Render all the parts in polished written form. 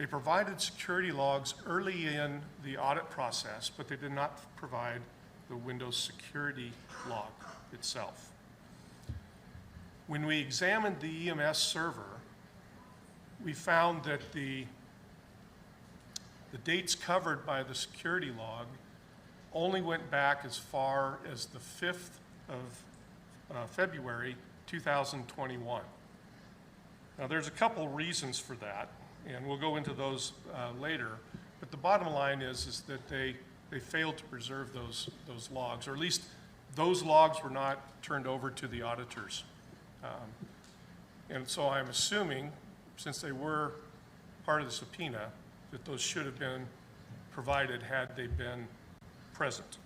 They provided security logs early in the audit process, but they did not provide the Windows security log itself. When we examined the EMS server, we found that the dates covered by the security log only went back as far as the 5th of February 2021. Now there's a couple reasons for that, and we'll go into those later, but the bottom line is that they failed to preserve those logs, or at least those logs were not turned over to the auditors. And so I'm assuming, since they were part of the subpoena, that those should have been provided had they been present.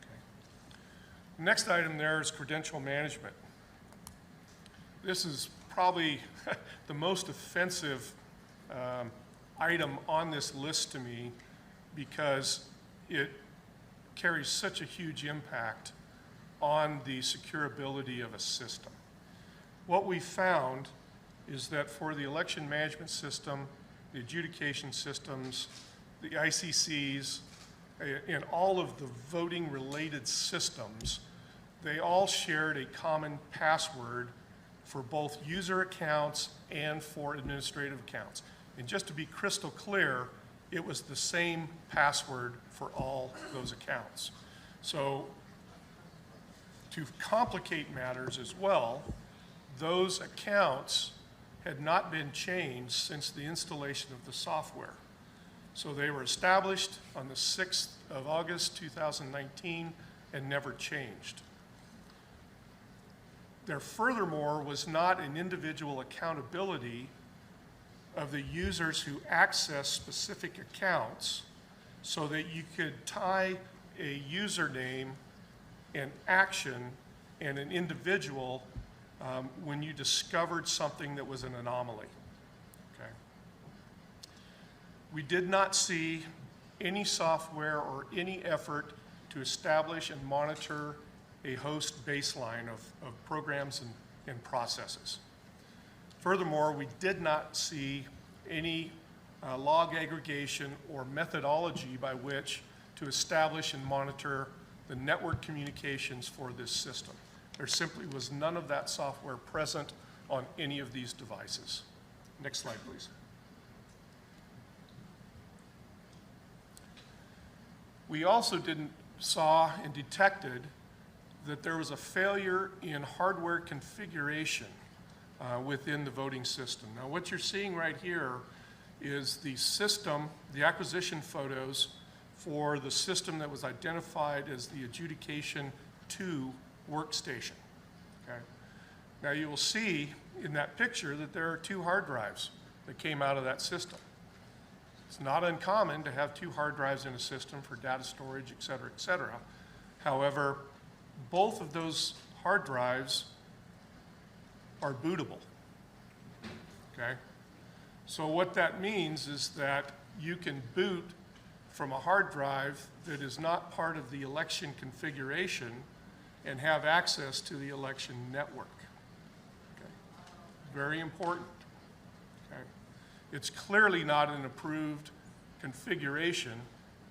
Okay. Next item there is credential management. This is probably the most offensive item on this list to me because it carries such a huge impact on the securability of a system. What we found is that for the election management system, the adjudication systems, the ICCs, and all of the voting related systems, they all shared a common password for both user accounts and for administrative accounts. And just to be crystal clear, it was the same password for all those accounts. So to complicate matters as well, those accounts had not been changed since the installation of the software. So they were established on the 6th of August 2019 and never changed. There furthermore was not an individual accountability of the users who access specific accounts so that you could tie a username, an action, and an individual when you discovered something that was an anomaly. Okay. We did not see any software or any effort to establish and monitor a host baseline of programs and processes. Furthermore, we did not see any log aggregation or methodology by which to establish and monitor the network communications for this system. There simply was none of that software present on any of these devices. Next slide, please. We also saw and detected that there was a failure in hardware configuration within the voting system. Now what you're seeing right here is the system, the acquisition photos for the system that was identified as the Adjudication 2 workstation. Okay. Now you will see in that picture that there are 2 hard drives that came out of that system. It's not uncommon to have 2 hard drives in a system for data storage, et cetera, et cetera. However, both of those hard drives are bootable. Okay? So what that means is that you can boot from a hard drive that is not part of the election configuration and have access to the election network. Okay. Very important. Okay. It's clearly not an approved configuration.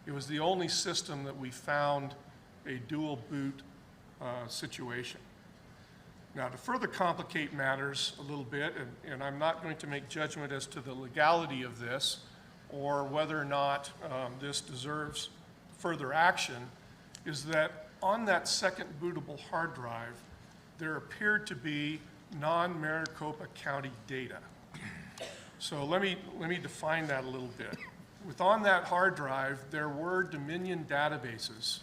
It was the only system that we found a dual boot situation. Now, to further complicate matters a little bit, and I'm not going to make judgment as to the legality of this or whether or not this deserves further action, is that on that second bootable hard drive, there appeared to be non-Maricopa County data. So let me define that a little bit. On that hard drive, there were Dominion databases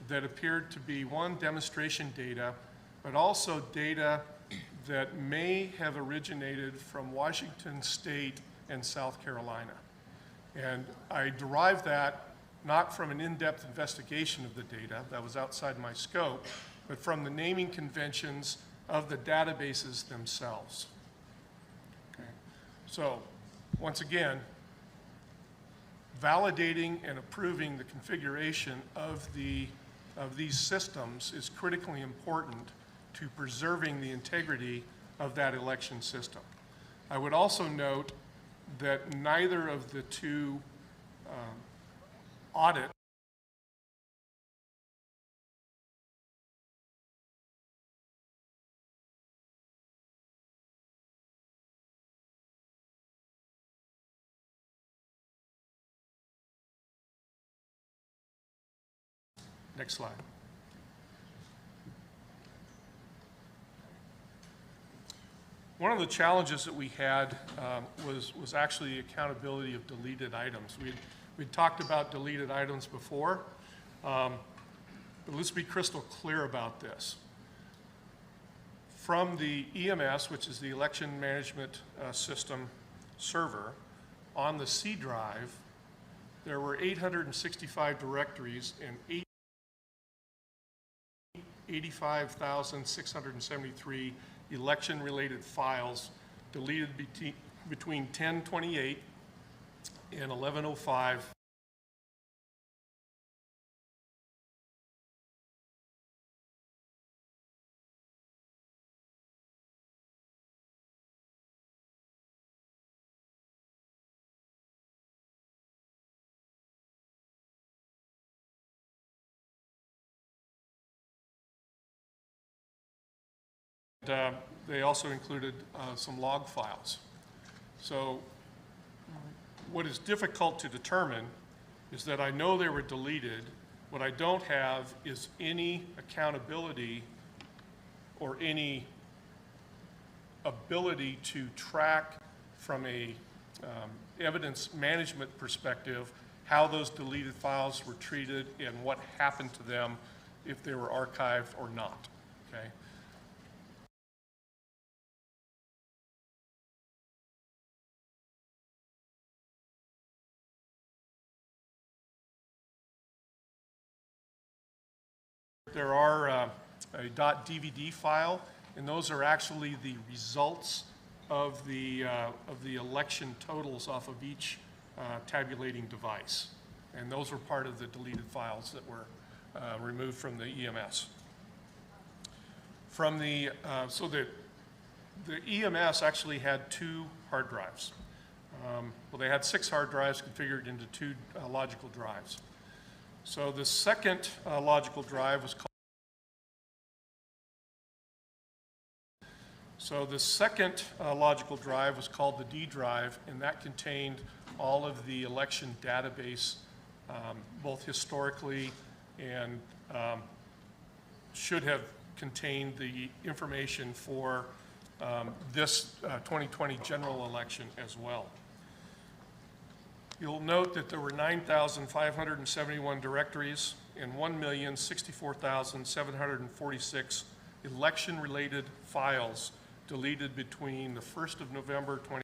that appeared to be, one, demonstration data, but also data that may have originated from Washington State and South Carolina. And I derived that not from an in-depth investigation of the data, that was outside my scope, but from the naming conventions of the databases themselves. Okay. So, once again, validating and approving the configuration of these systems is critically important to preserving the integrity of that election system. I would also note that neither of the two audit Next slide. One of the challenges that we had was actually the accountability of deleted items. We'd talked about deleted items before, but let's be crystal clear about this. From the EMS, which is the Election Management System server, on the C drive, there were 865 directories and 85,673 election-related files deleted between 10/28 and 11/05. They also included some log files. So what is difficult to determine is that I know they were deleted. What I don't have is any accountability or any ability to track from a evidence management perspective how those deleted files were treated and what happened to them if they were archived or not, okay? There are a .dvd file, and those are actually the results of the election totals off of each tabulating device. And those were part of the deleted files that were removed from the EMS. From the, so the EMS actually had 2 hard drives. Well, they had 6 hard drives configured into 2 logical drives. So the second logical drive was called the D drive, and that contained all of the election database, both historically and should have contained the information for this 2020 general election as well. You'll note that there were 9,571 directories and 1,064,746 election-related files deleted between the 1st of November 2020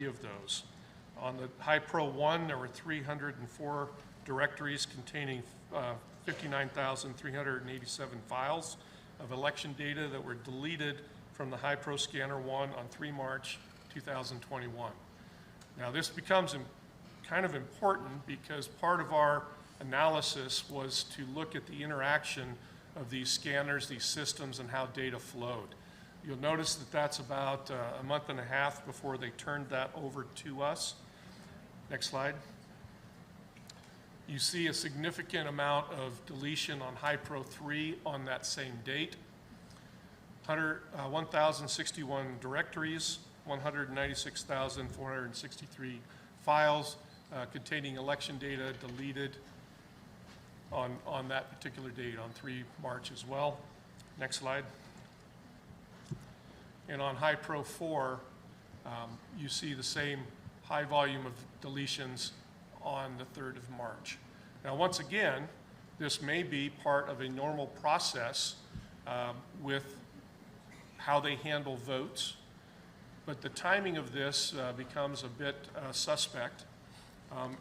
of those. On the HiPro 1, there were 304 directories containing 59,387 files of election data that were deleted from the HiPro Scanner 1 on 3 March 2021. Now this becomes kind of important because part of our analysis was to look at the interaction of these scanners, these systems, and how data flowed. You'll notice that that's about a month and a half before they turned that over to us. Next slide. You see a significant amount of deletion on HiPro 3 on that same date. 1,061 directories, 196,463 files containing election data deleted on that particular date, on 3 March as well. Next slide. And on HiPro 4, you see the same high volume of deletions on the 3rd of March. Now, once again, this may be part of a normal process with how they handle votes but the timing of this becomes a bit suspect,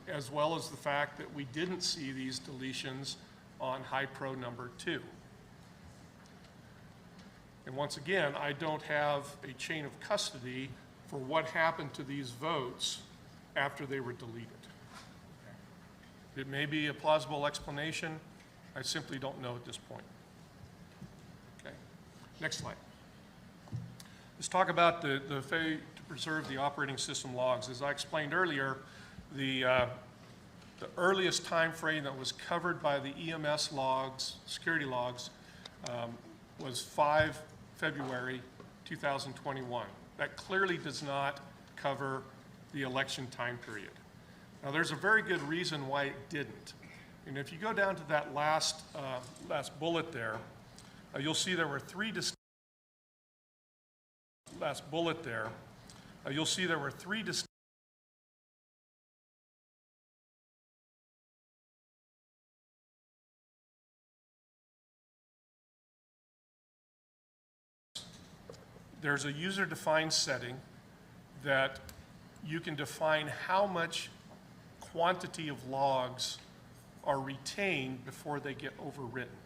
as well as the fact that we didn't see these deletions on high pro number 2. And once again, I don't have a chain of custody for what happened to these votes after they were deleted. It may be a plausible explanation. I simply don't know at this point. Okay, next slide. Let's talk about the failure to preserve the operating system logs. As I explained earlier, the earliest time frame that was covered by the EMS logs, security logs, was 5 February 2021. That clearly does not cover the election time period. Now, there's a very good reason why it didn't. And if you go down to that last bullet there, you'll see there were three distinct there's a user-defined setting that you can define how much quantity of logs are retained before they get overwritten.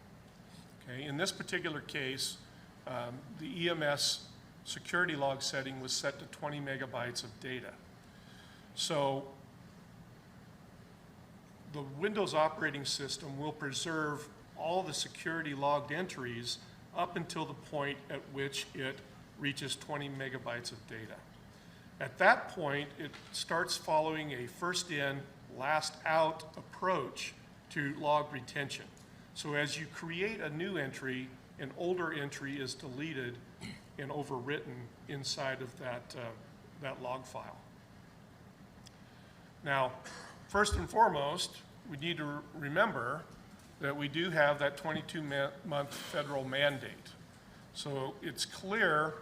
Okay? In this particular case, the EMS security log setting was set to 20 megabytes of data. So the Windows operating system will preserve all the security logged entries up until the point at which it reaches 20 megabytes of data. At that point, it starts following a first in, last out approach to log retention. So as you create a new entry, an older entry is deleted and overwritten inside of that log file. Now, first and foremost, we need to remember that we do have that 22-month federal mandate. So it's clear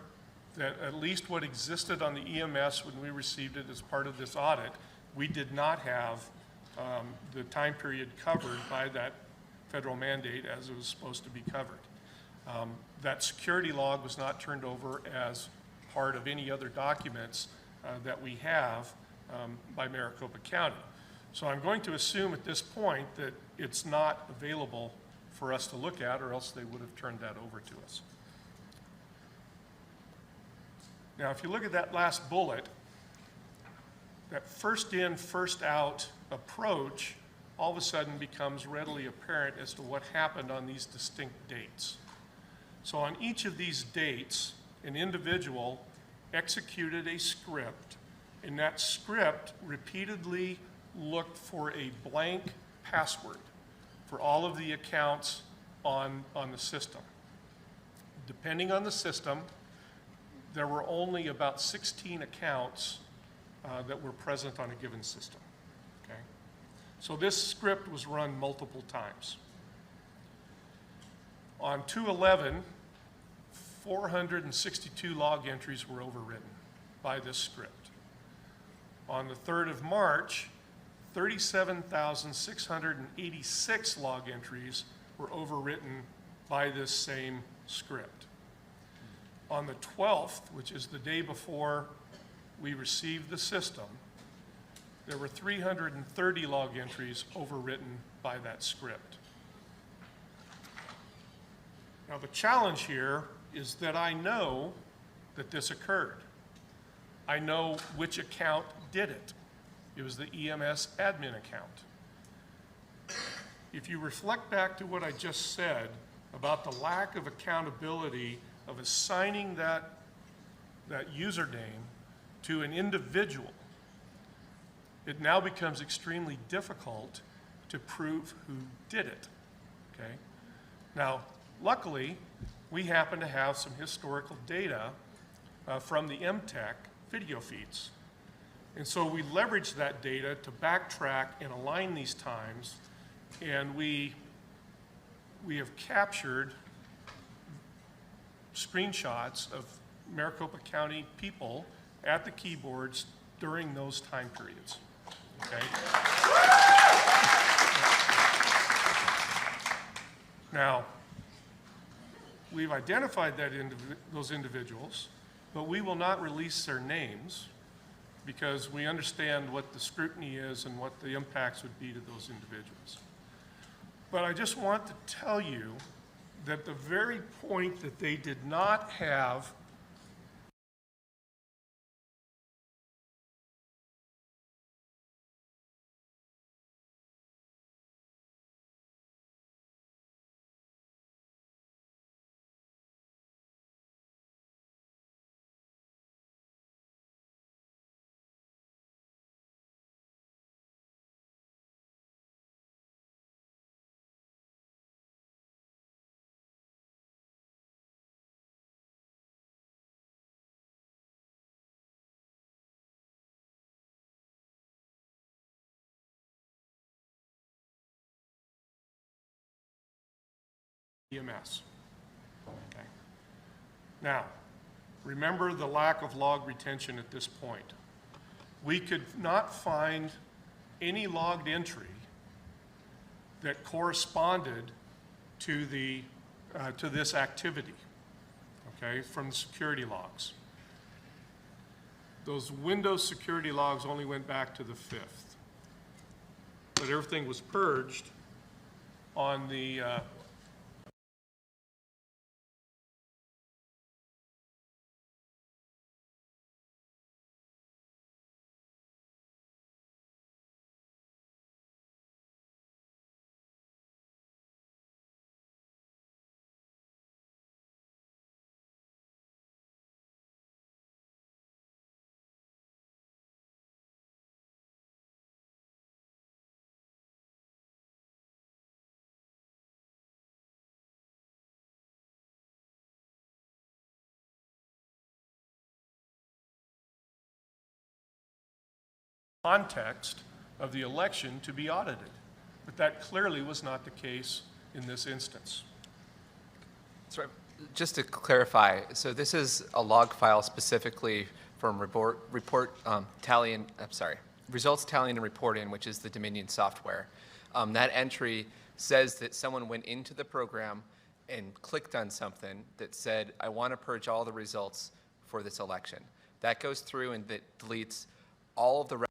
that at least what existed on the EMS when we received it as part of this audit, we did not have the time period covered by that federal mandate as it was supposed to be covered. That security log was not turned over as part of any other documents that we have by Maricopa County. So I'm going to assume at this point that it's not available for us to look at, or else they would have turned that over to us. Now, if you look at that last bullet, that first in, first out approach all of a sudden becomes readily apparent as to what happened on these distinct dates. So on each of these dates, an individual executed a script, and that script repeatedly looked for a blank password for all of the accounts on the system. Depending on the system, there were only about 16 accounts that were present on a given system. Okay? So this script was run multiple times. On 2/11, 462 log entries were overwritten by this script. On the 3rd of March, 37,686 log entries were overwritten by this same script. On the 12th, which is the day before we received the system, there were 330 log entries overwritten by that script. Now the challenge here is that I know that this occurred. I know which account did it. It was the EMS admin account. If you reflect back to what I just said about the lack of accountability of assigning that username to an individual, it now becomes extremely difficult to prove who did it, okay? Now, luckily, we happen to have some historical data from the MTech video feeds. And so we leveraged that data to backtrack and align these times, and we have captured screenshots of Maricopa County people at the keyboards during those time periods. Okay? Now, we've identified those individuals, but we will not release their names because we understand what the scrutiny is and what the impacts would be to those individuals. But I just want to tell you that the very point that they did not have EMS. Okay. Now, remember the lack of log retention at this point. We could not find any logged entry that corresponded to this activity, okay, from the security logs. Those Windows security logs only went back to the 5th, but everything was purged on the context of the election to be audited. But that clearly was not the case in this instance. Sorry, just to clarify, so this is a log file specifically from results tallying and reporting, which is the Dominion software. That entry says that someone went into the program and clicked on something that said, I want to purge all the results for this election. That goes through and that deletes all of the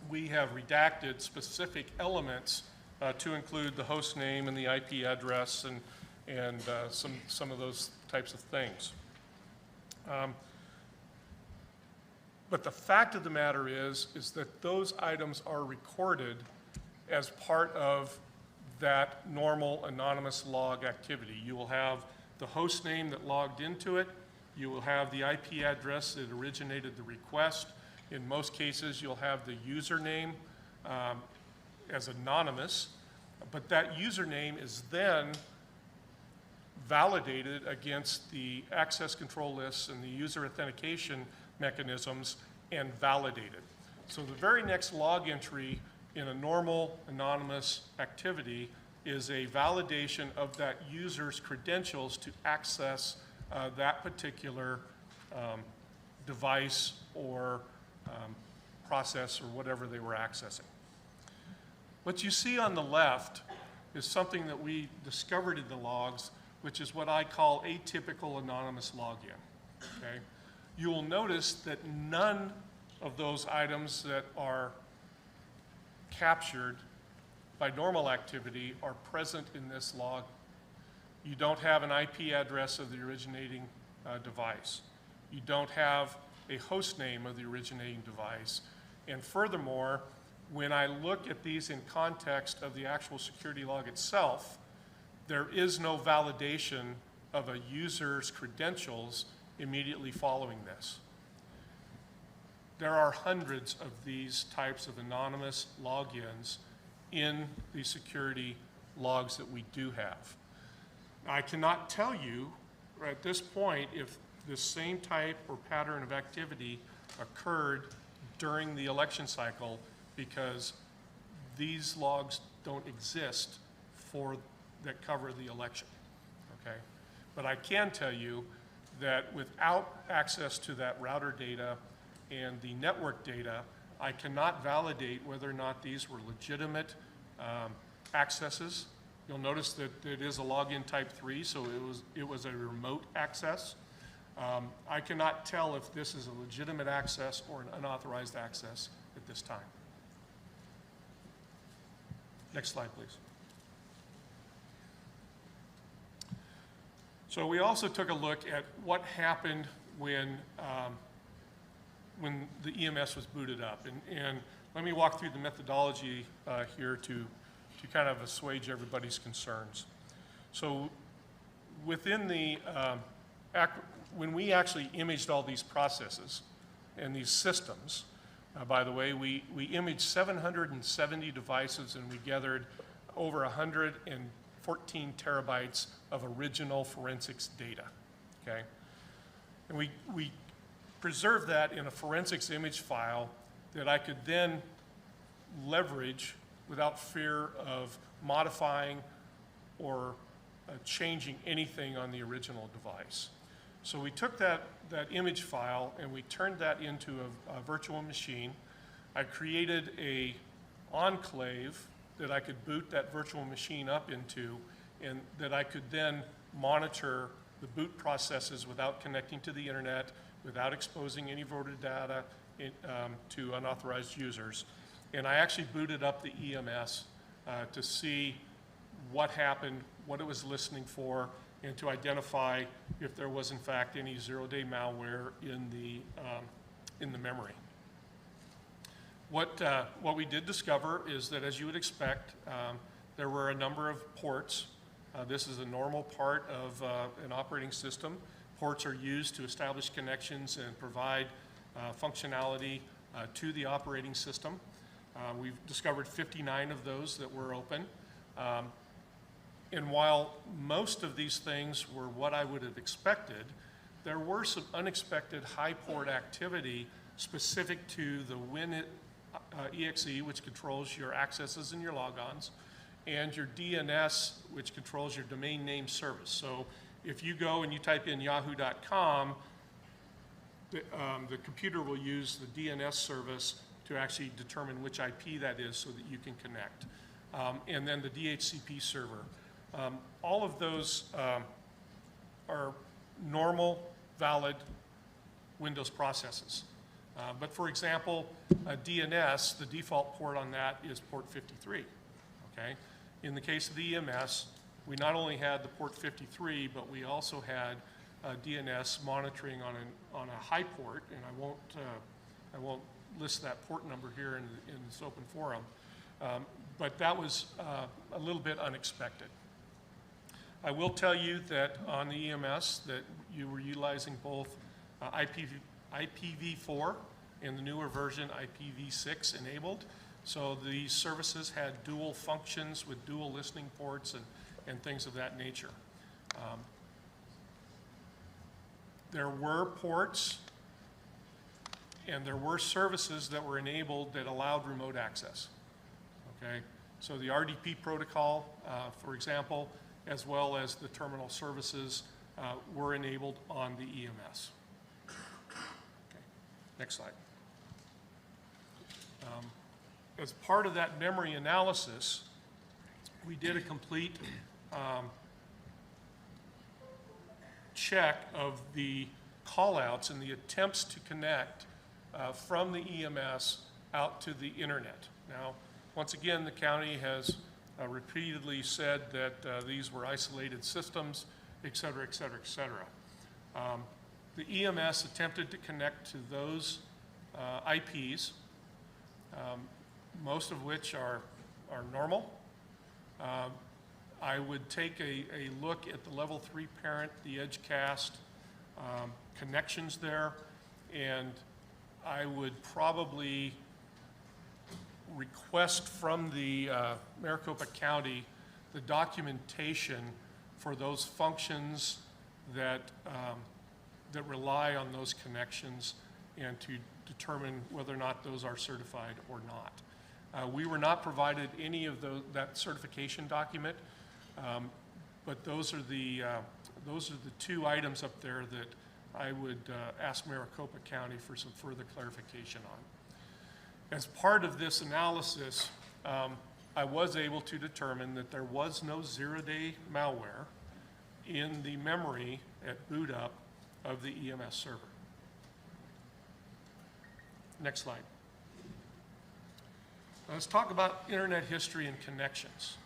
we have redacted specific elements to include the host name and the IP address and some of those types of things. But the fact of the matter is that those items are recorded as part of that normal anonymous log activity. You will have the host name that logged into it. You will have the IP address that originated the request. In most cases, you'll have the username as anonymous, but that username is then validated against the access control lists and the user authentication mechanisms and validated. So the very next log entry in a normal anonymous activity is a validation of that user's credentials to access that particular device or process or whatever they were accessing. What you see on the left is something that we discovered in the logs which is what I call atypical anonymous login, okay? You will notice that none of those items that are captured by normal activity are present in this log. You don't have an IP address of the originating device. You don't have a host name of the originating device. And furthermore, when I look at these in context of the actual security log itself, there is no validation of a user's credentials immediately following this. There are hundreds of these types of anonymous logins in the security logs that we do have. I cannot tell you at this point if this same type or pattern of activity occurred during the election cycle, because these logs don't exist that cover the election, okay? But I can tell you that without access to that router data and the network data, I cannot validate whether or not these were legitimate accesses. You'll notice that it is a login type 3, so it was a remote access. I cannot tell if this is a legitimate access or an unauthorized access at this time. Next slide, please. So we also took a look at what happened when the EMS was booted up. And let me walk through the methodology here to kind of assuage everybody's concerns. So within the, when we actually imaged all these processes and these systems, by the way, we imaged 770 devices and we gathered over 114 terabytes of original forensics data, okay? And we preserved that in a forensics image file that I could then leverage without fear of modifying or changing anything on the original device. So we took that image file and we turned that into a virtual machine. I created a enclave that I could boot that virtual machine up into, and that I could then monitor the boot processes without connecting to the internet, without exposing any voter data to unauthorized users. And I actually booted up the EMS to see what happened, what it was listening for, and to identify if there was in fact any zero-day malware in the memory. What we did discover is that, as you would expect, there were a number of ports. This is a normal part of an operating system. Ports are used to establish connections and provide functionality to the operating system. We've discovered 59 of those that were open. And while most of these things were what I would have expected, there were some unexpected high port activity specific to the WinExe, which controls your accesses and your logons, and your DNS, which controls your domain name service. So if you go and you type in yahoo.com, the computer will use the DNS service to actually determine which IP that is so that you can connect. And then the DHCP server. All of those are normal, valid Windows processes. But for example, DNS, the default port on that is port 53, okay? In the case of the EMS, we not only had the port 53, but we also had DNS monitoring on a high port, and I won't list that port number here in this open forum, but that was a little bit unexpected. I will tell you that on the EMS that you were utilizing both IPv4 and the newer version IPv6 enabled. So these services had dual functions with dual listening ports and things of that nature. There were ports and there were services that were enabled that allowed remote access, okay? So the RDP protocol, for example, as well as the terminal services were enabled on the EMS. Okay. Next slide. As part of that memory analysis, we did a complete check of the callouts and the attempts to connect from the EMS out to the internet. Now, once again, the county has repeatedly said that these were isolated systems, et cetera, et cetera, et cetera. The EMS attempted to connect to those IPs, most of which are normal. I would take a look at the level 3 parent, the EdgeCast connections there, and I would probably request from the Maricopa County the documentation for those functions that that rely on those connections, and to determine whether or not those are certified or not. We were not provided any of that certification document, but those are the 2 items up there that I would ask Maricopa County for some further clarification on. As part of this analysis, I was able to determine that there was no zero-day malware in the memory at boot up of the EMS server. Next slide. Let's talk about internet history and connections.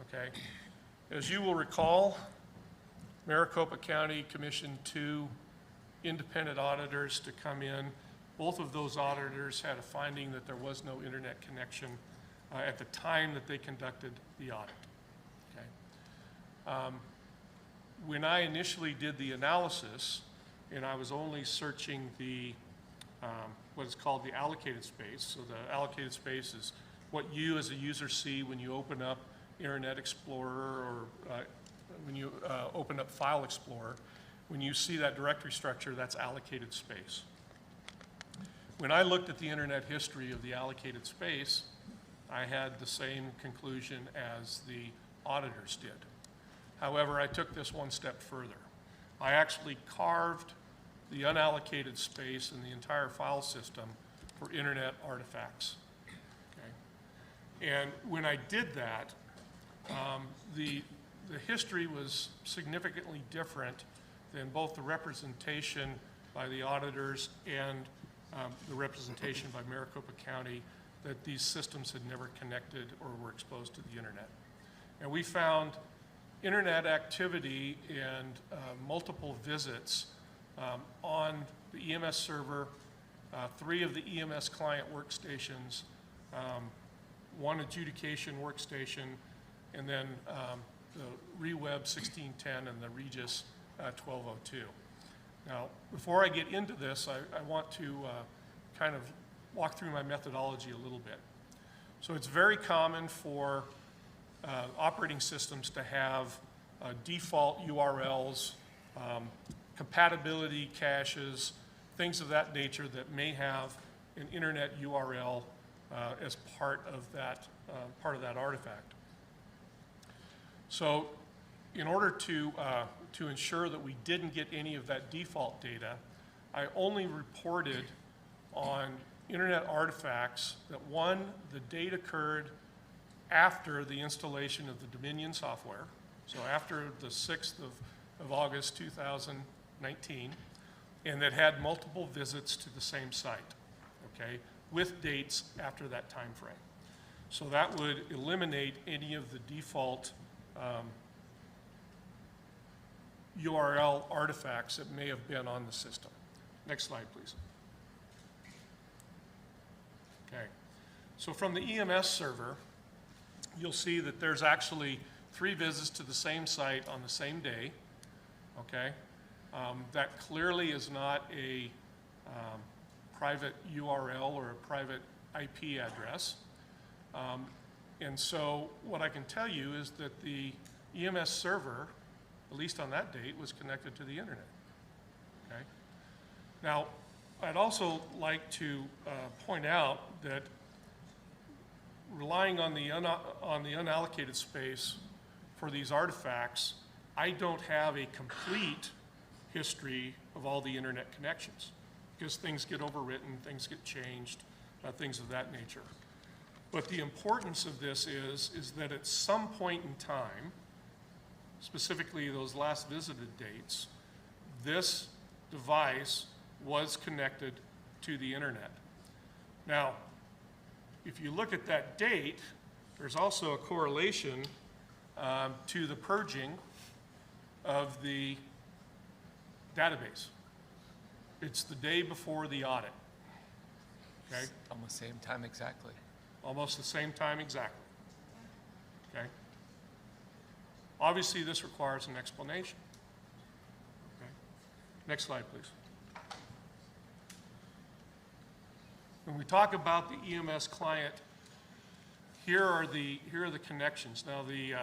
Okay. As you will recall, Maricopa County commissioned 2 independent auditors to come in. Both of those auditors had a finding that there was no internet connection at the time that they conducted the audit. Okay. When I initially did the analysis, and I was only searching the what is called the allocated space. So the allocated space is what you as a user see when you open up Internet Explorer, or when you open up File Explorer. When you see that directory structure, that's allocated space. When I looked at the internet history of the allocated space, I had the same conclusion as the auditors did. However, I took this one step further. I actually carved the unallocated space in the entire file system for internet artifacts. Okay? And when I did that, the history was significantly different than both the representation by the auditors and the representation by Maricopa County that these systems had never connected or were exposed to the internet. And we found internet activity and multiple visits on the EMS server, 3 of the EMS client workstations, 1 adjudication workstation, and then the ReWeb 1610 and the Regis 1202. Now, before I get into this, I want to kind of walk through my methodology a little bit. So it's very common for operating systems to have default URLs, compatibility caches, things of that nature that may have an internet URL as part of that artifact. So in order to ensure that we didn't get any of that default data, I only reported on internet artifacts that, 1, the date occurred after the installation of the Dominion software, so after the 6th of August 2019, and that had multiple visits to the same site, okay, with dates after that time frame. So that would eliminate any of the default URL artifacts that may have been on the system. Next slide, please. Okay, so from the EMS server, you'll see that there's actually 3 visits to the same site on the same day, okay? That clearly is not a private URL or a private IP address. And so what I can tell you is that the EMS server, at least on that date, was connected to the internet, okay? Now, I'd also like to point out that relying on the unallocated space for these artifacts, I don't have a complete history of all the internet connections, because things get overwritten, things get changed, things of that nature. But the importance of this is that at some point in time, specifically those last visited dates, this device was connected to the internet. Now, if you look at that date, there's also a correlation to the purging of the database. It's the day before the audit. Okay? Almost same time exactly. Almost the same time exactly. Okay? Obviously, this requires an explanation. Okay? Next slide, please. When we talk about the EMS client, here are the connections. Now, the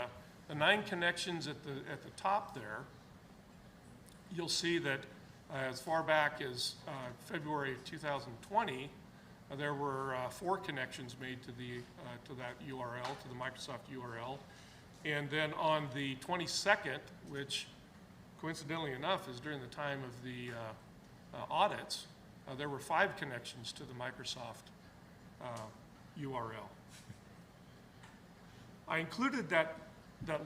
9 connections at the top there, you'll see that as far back as February 2020, there were 4 connections made to that URL, to the Microsoft URL. And then on the 22nd, which coincidentally enough is during the time of the audits, there were 5 connections to the Microsoft URL. I included that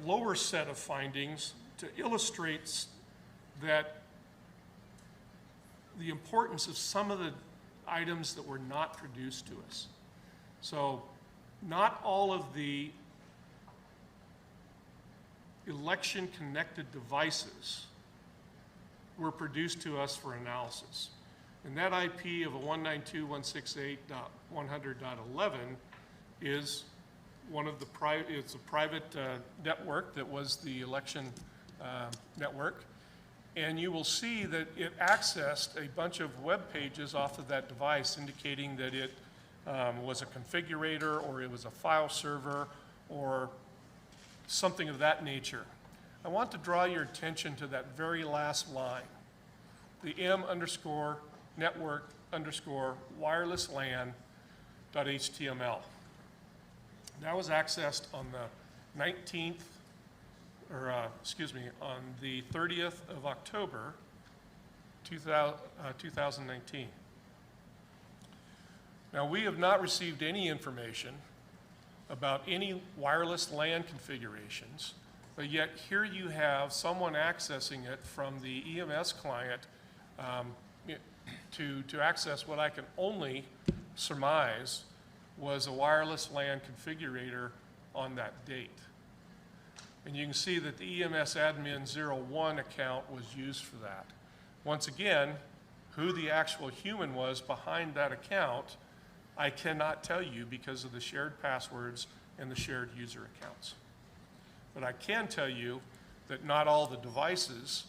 lower set of findings to illustrate that the importance of some of the items that were not produced to us. So not all of the election-connected devices were produced to us for analysis. And that IP of a 192.168.100.11 is one of the it's a private network that was the election network. And you will see that it accessed a bunch of web pages off of that device indicating that it was a configurator or it was a file server or something of that nature. I want to draw your attention to that very last line, the m_network_wireless_LAN.html. That was accessed on the 19th, on the 30th of October, 2019. Now, we have not received any information about any wireless LAN configurations, but yet here you have someone accessing it from the EMS client to access what I can only surmise was a wireless LAN configurator on that date. And you can see that the EMS admin 01 account was used for that. Once again, who the actual human was behind that account, I cannot tell you because of the shared passwords and the shared user accounts. But I can tell you that not all the devices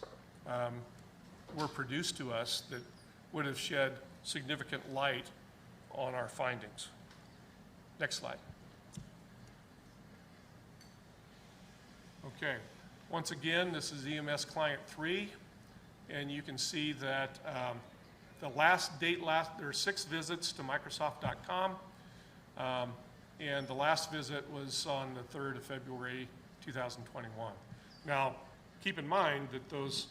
were produced to us that would have shed significant light on our findings. Next slide. Okay, once again, this is EMS Client 3, and you can see that the last date, there are 6 visits to Microsoft.com, and the last visit was on the 3rd of February 2021. Now, keep in mind that those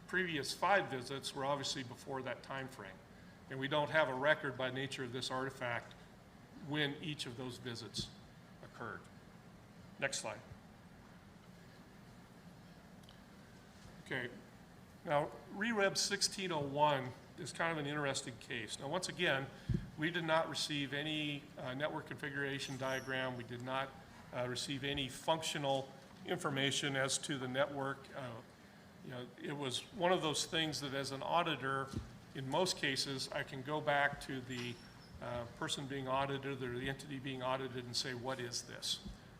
previous 5 visits were obviously before that time frame, and we don't have a record by nature of this artifact when each of those visits occurred. Next slide. Okay, now REREB 1601 is kind of an interesting case. Now, once again, we did not receive any network configuration diagram. We did not receive any functional information as to the network. It was one of those things that as an auditor, in most cases, I can go back to the person being audited or the entity being audited and say, what is this?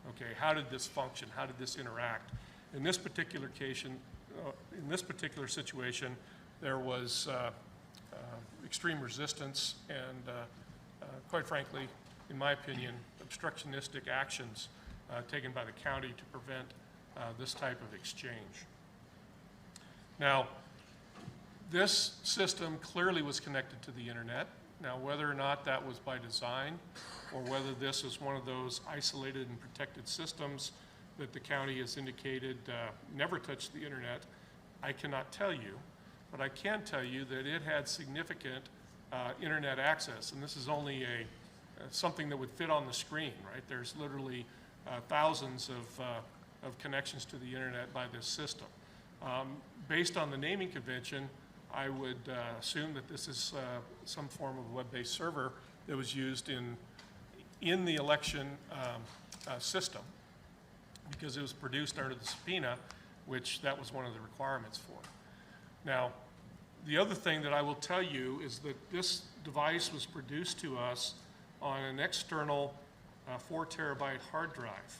Okay, how did this function? How did this interact? In this particular case, in this particular situation, there was extreme resistance and, quite frankly, in my opinion, obstructionistic actions taken by the county to prevent this type of exchange. Now, this system clearly was connected to the internet. Now, whether or not that was by design or whether this is one of those isolated and protected systems that the county has indicated never touched the internet, I cannot tell you, but I can tell you that it had significant internet access, and this is only something that would fit on the screen, right? There's literally thousands of connections to the internet by this system. Based on the naming convention, I would assume that this is some form of web-based server that was used in the election system, because it was produced under the subpoena, which that was one of the requirements for. Now, the other thing that I will tell you is that this device was produced to us on an external 4 terabyte hard drive.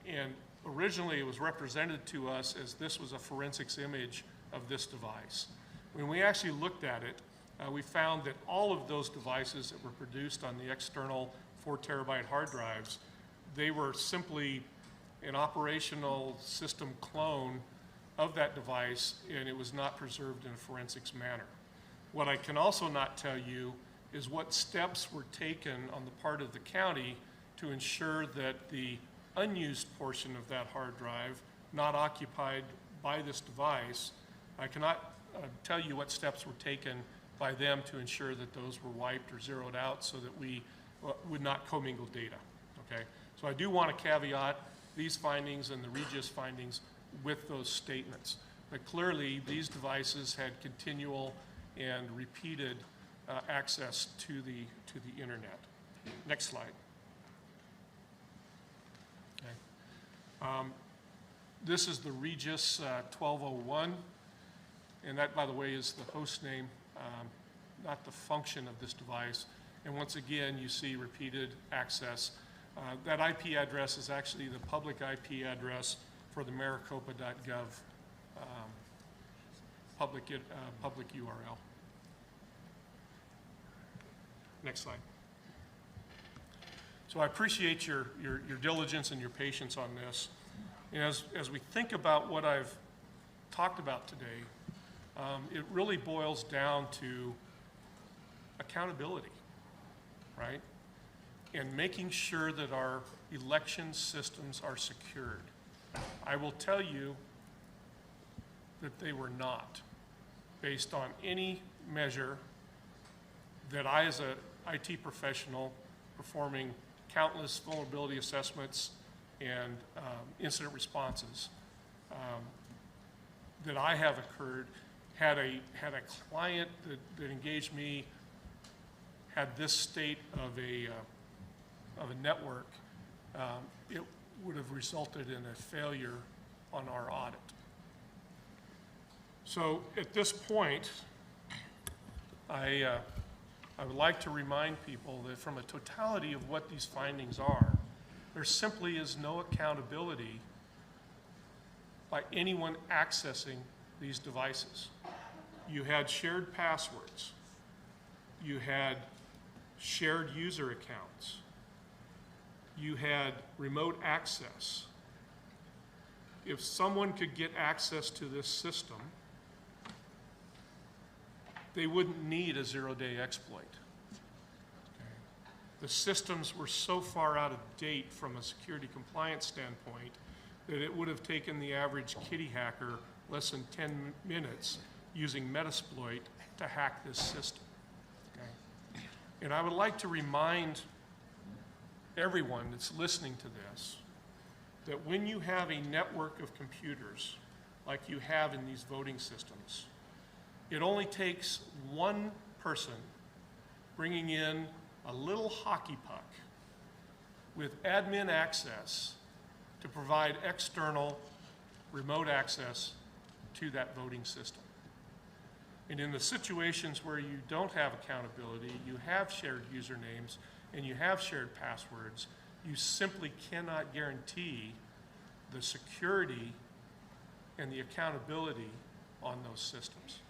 And originally it was represented to us as this was a forensics image of this device. When we actually looked at it, we found that all of those devices that were produced on the external 4 terabyte hard drives, they were simply an operational system clone of that device, and it was not preserved in a forensics manner. What I can also not tell you is what steps were taken on the part of the county to ensure that the unused portion of that hard drive, not occupied by this device, I cannot tell you what steps were taken by them to ensure that those were wiped or zeroed out so that we would not commingle data, okay? So I do want to caveat these findings and the Regis findings with those statements. But clearly, these devices had continual and repeated access to the internet. Next slide. Okay. This is the Regis 1201, and that, by the way, is the host name, not the function of this device. And once again, you see repeated access. That IP address is actually the public IP address for the maricopa.gov public URL. Next slide. So I appreciate your diligence and your patience on this. And as we think about what I've talked about today, it really boils down to accountability, right? And making sure that our election systems are secured. I will tell you that they were not, based on any measure that I, as an IT professional, performing countless vulnerability assessments and incident responses, that I have occurred, had a client that engaged me, had this state of a network, it would have resulted in a failure on our audit. So at this point, I would like to remind people that from a totality of what these findings are, there simply is no accountability by anyone accessing these devices. You had shared passwords. You had shared user accounts. You had remote access. If someone could get access to this system, they wouldn't need a zero-day exploit. Okay. The systems were so far out of date from a security compliance standpoint that it would have taken the average kitty hacker less than 10 minutes using Metasploit to hack this system. Okay. And I would like to remind everyone that's listening to this that when you have a network of computers like you have in these voting systems, it only takes one person bringing in a little hockey puck with admin access to provide external remote access to that voting system. And in the situations where you don't have accountability, you have shared usernames, and you have shared passwords, you simply cannot guarantee the security and the accountability on those systems.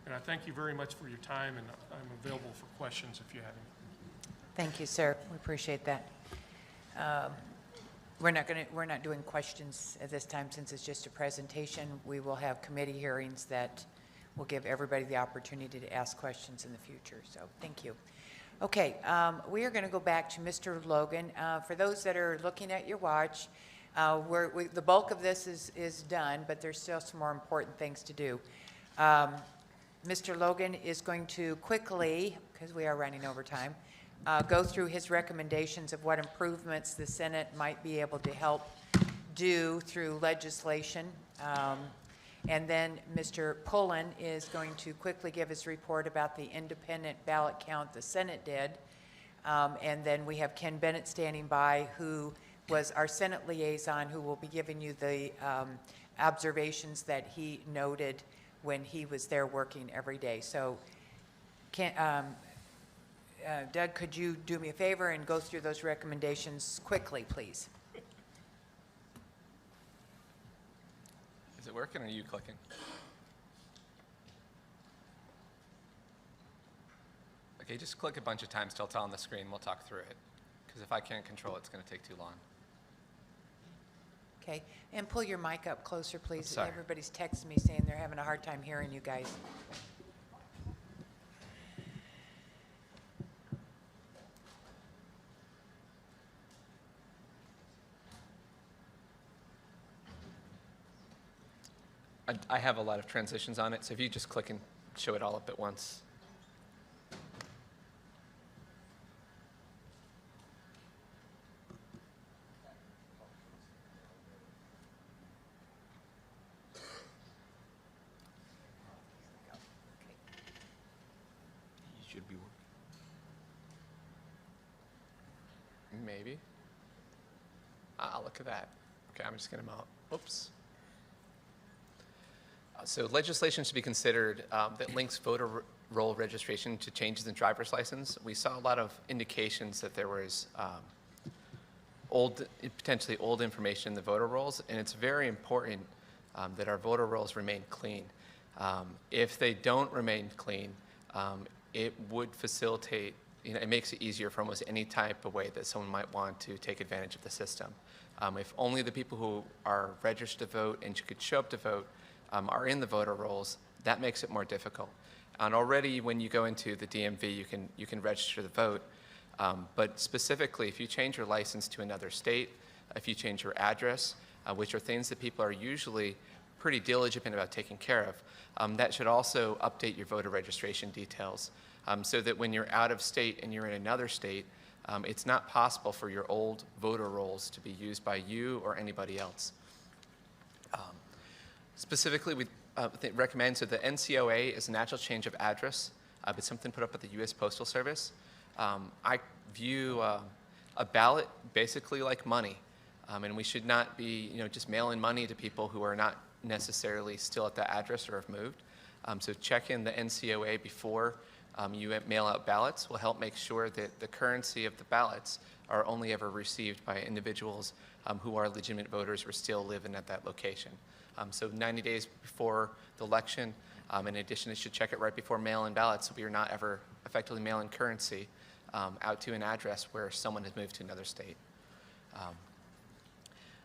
And I thank you very much for your time, and I'm available for questions if you have any. Thank you, sir. We appreciate that. We're not doing questions at this time since it's just a presentation. We will have committee hearings that will give everybody the opportunity to ask questions in the future. So thank you. Okay, we are going to go back to Mr. Logan. For those that are looking at your watch, the bulk of this is done, but there's still some more important things to do. Mr. Logan is going to quickly, because we are running over time, go through his recommendations of what improvements the Senate might be able to help do through legislation. And then Mr. Pullen is going to quickly give his report about the independent ballot count the Senate did. And then we have Ken Bennett standing by, who was our Senate liaison, who will be giving you the observations that he noted when he was there working every day. So Doug, could you do me a favor and go through those recommendations quickly, please? Is it working or are you clicking? Okay, just click a bunch of times till it's on the screen. We'll talk through it. Because if I can't control it, it's going to take too long. Okay, and pull your mic up closer, please. Sorry. Everybody's texting me saying they're having a hard time hearing you guys. I have a lot of transitions on it, so if you just click and show it all up at once. You should be working. Maybe. Ah, look at that. Okay, I'm just going to mount. Oops. So legislation should be considered that links voter roll registration to changes in driver's license. We saw a lot of indications that there was potentially old information in the voter rolls, and it's very important that our voter rolls remain clean. If they don't remain clean, it would facilitate, it makes it easier for almost any type of way that someone might want to take advantage of the system. If only the people who are registered to vote and could show up to vote are in the voter rolls, that makes it more difficult. And already when you go into the DMV, you can register to vote. But specifically, if you change your license to another state, if you change your address, which are things that people are usually pretty diligent about taking care of, that should also update your voter registration details so that when you're out of state and you're in another state, it's not possible for your old voter rolls to be used by you or anybody else. Specifically, we recommend, so the NCOA is a natural change of address. It's something put up at the U.S. Postal Service. I view a ballot basically like money, and we should not be just mailing money to people who are not necessarily still at that address or have moved. So check in the NCOA before you mail out ballots will help make sure that the currency of the ballots are only ever received by individuals who are legitimate voters or still living at that location. So 90 days before the election, in addition, you should check it right before mail-in ballots so you're not ever effectively mailing currency out to an address where someone has moved to another state.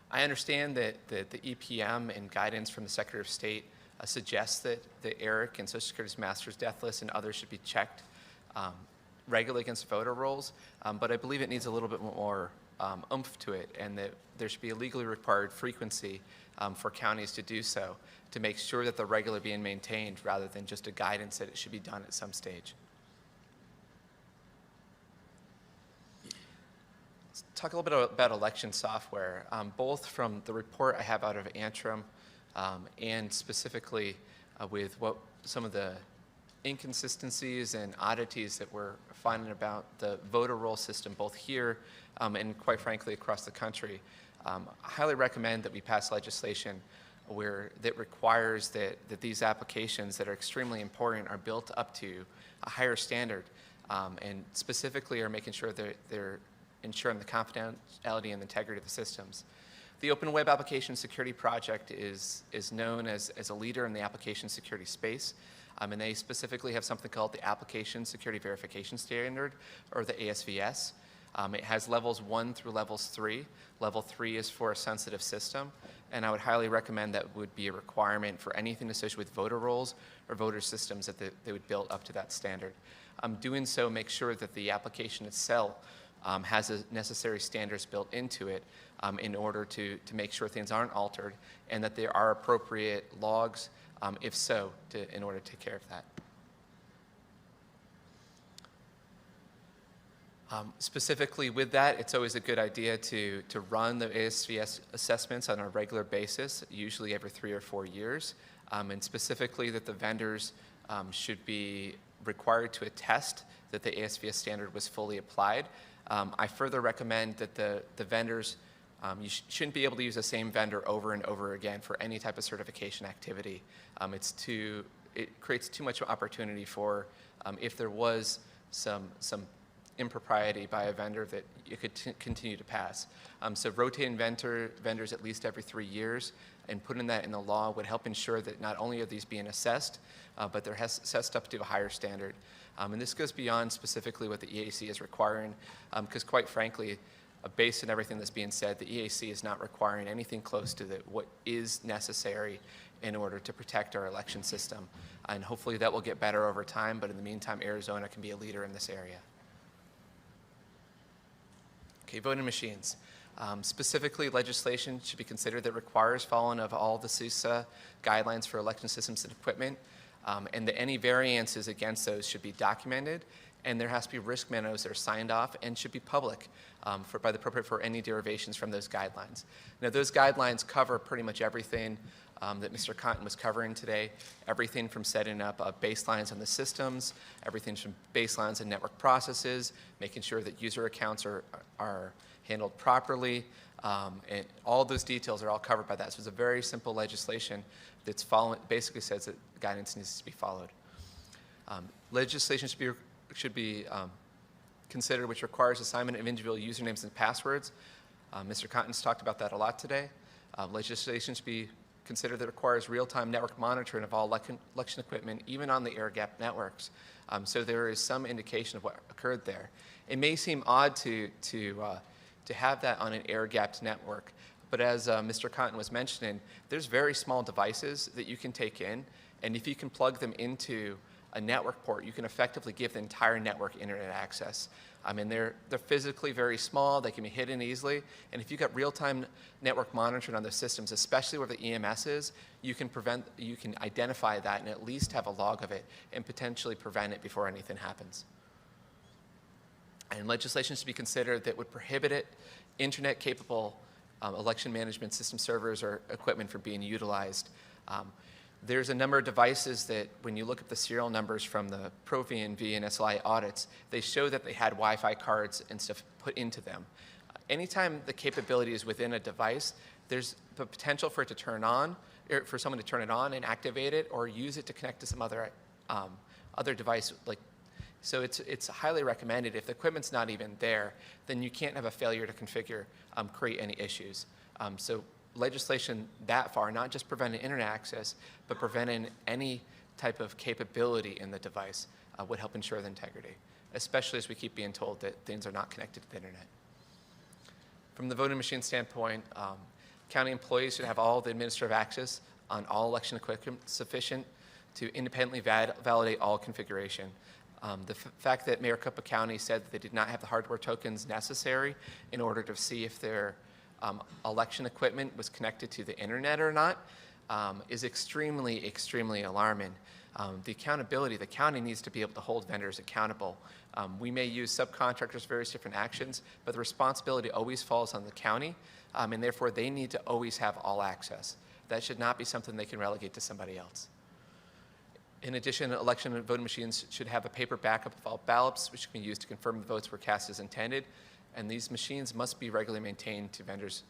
I understand that the EPM and guidance from the Secretary of State suggests that the ERIC and Social Security's master's death list and others should be checked regularly against voter rolls, but I believe it needs a little bit more oomph to it, and that there should be a legally required frequency for counties to do so to make sure that they're regularly being maintained rather than just a guidance that it should be done at some stage. Let's talk a little bit about election software, both from the report I have out of Antrim and specifically with what some of the inconsistencies and oddities that we're finding about the voter roll system, both here and quite frankly across the country. I highly recommend that we pass legislation that requires that these applications that are extremely important are built up to a higher standard and specifically are making sure that they're ensuring the confidentiality and integrity of the systems. The Open Web Application Security Project is known as a leader in the application security space, and they specifically have something called the Application Security Verification Standard, or the ASVS. It has levels 1 through levels 3. Level 3 is for a sensitive system, and I would highly recommend that would be a requirement for anything associated with voter rolls or voter systems that they would build up to that standard. Doing so makes sure that the application itself has the necessary standards built into it in order to make sure things aren't altered and that there are appropriate logs, if so, in order to take care of that. Specifically with that, it's always a good idea to run the ASVS assessments on a regular basis, usually every 3 or 4 years, and specifically that the vendors should be required to attest that the ASVS standard was fully applied. I further recommend that the vendors, you shouldn't be able to use the same vendor over and over again for any type of certification activity. It creates too much opportunity for, if there was some impropriety by a vendor, that you could continue to pass. So rotating vendors at least every 3 years and putting that in the law would help ensure that not only are these being assessed, but they're assessed up to a higher standard. And this goes beyond specifically what the EAC is requiring, because quite frankly, based on everything that's being said, the EAC is not requiring anything close to what is necessary in order to protect our election system. And hopefully that will get better over time, but in the meantime, Arizona can be a leader in this area. Okay, voting machines. Specifically, legislation should be considered that requires following of all the CUSA guidelines for election systems and equipment, and that any variances against those should be documented, and there has to be risk memos that are signed off and should be public by the appropriate for any derivations from those guidelines. Now, those guidelines cover pretty much everything that Mr. Cotton was covering today, everything from setting up baselines on the systems, everything from baselines and network processes, making sure that user accounts are handled properly, and all those details are all covered by that. So it's a very simple legislation that's basically says that guidance needs to be followed. Legislation should be considered which requires assignment of individual usernames and passwords. Mr. Cotton's talked about that a lot today. Legislation should be considered that requires real-time network monitoring of all election equipment, even on the air-gapped networks. So there is some indication of what occurred there. It may seem odd to have that on an air-gapped network, but as Mr. Cotton was mentioning, there's very small devices that you can take in, and if you can plug them into a network port, you can effectively give the entire network internet access. They're physically very small, they can be hidden easily, and if you've got real-time network monitoring on those systems, especially where the EMS is, you can identify that and at least have a log of it and potentially prevent it before anything happens. And legislation should be considered that would prohibit internet-capable election management system servers or equipment from being utilized. There's a number of devices that, when you look at the serial numbers from the ProVNV and SLI audits, they show that they had Wi-Fi cards and stuff put into them. Anytime the capability is within a device, there's the potential for it to turn on, or for someone to turn it on and activate it, or use it to connect to some other device. So it's highly recommended. If the equipment's not even there, then you can't have a failure to configure create any issues. So legislation that far, not just preventing internet access, but preventing any type of capability in the device would help ensure the integrity, especially as we keep being told that things are not connected to the internet. From the voting machine standpoint, county employees should have all the administrative access on all election equipment sufficient to independently validate all configuration. The fact that Maricopa County said that they did not have the hardware tokens necessary in order to see if their election equipment was connected to the internet or not is extremely, extremely alarming. The accountability, the county needs to be able to hold vendors accountable. We may use subcontractors for various different actions, but the responsibility always falls on the county, and therefore they need to always have all access. That should not be something they can relegate to somebody else. In addition, election and voting machines should have a paper backup of all ballots, which can be used to confirm the votes were cast as intended. And these machines must be regularly maintained to vendors'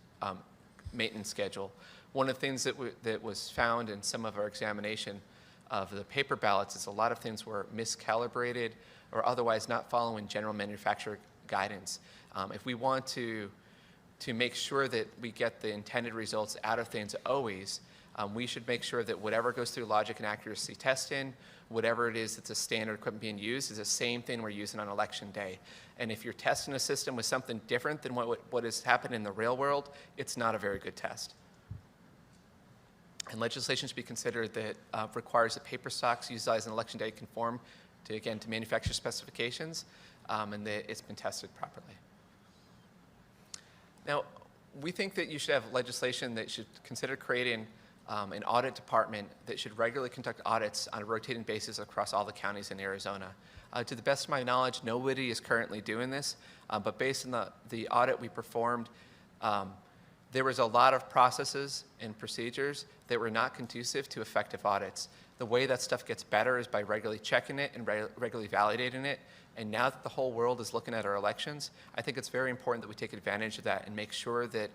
maintenance schedule. One of the things that was found in some of our examination of the paper ballots is a lot of things were miscalibrated or otherwise not following general manufacturer guidance. If we want to make sure that we get the intended results out of things always, we should make sure that whatever goes through logic and accuracy testing, whatever it is that's a standard equipment being used, is the same thing we're using on election day. And if you're testing a system with something different than what has happened in the real world, it's not a very good test. And legislation should be considered that requires that paper stocks utilized on election day conform to manufacturer specifications, and that it's been tested properly. Now, we think that you should have legislation that should consider creating an audit department that should regularly conduct audits on a rotating basis across all the counties in Arizona. To the best of my knowledge, nobody is currently doing this, but based on the audit we performed, there was a lot of processes and procedures that were not conducive to effective audits. The way that stuff gets better is by regularly checking it and regularly validating it. And now that the whole world is looking at our elections, I think it's very important that we take advantage of that and make sure that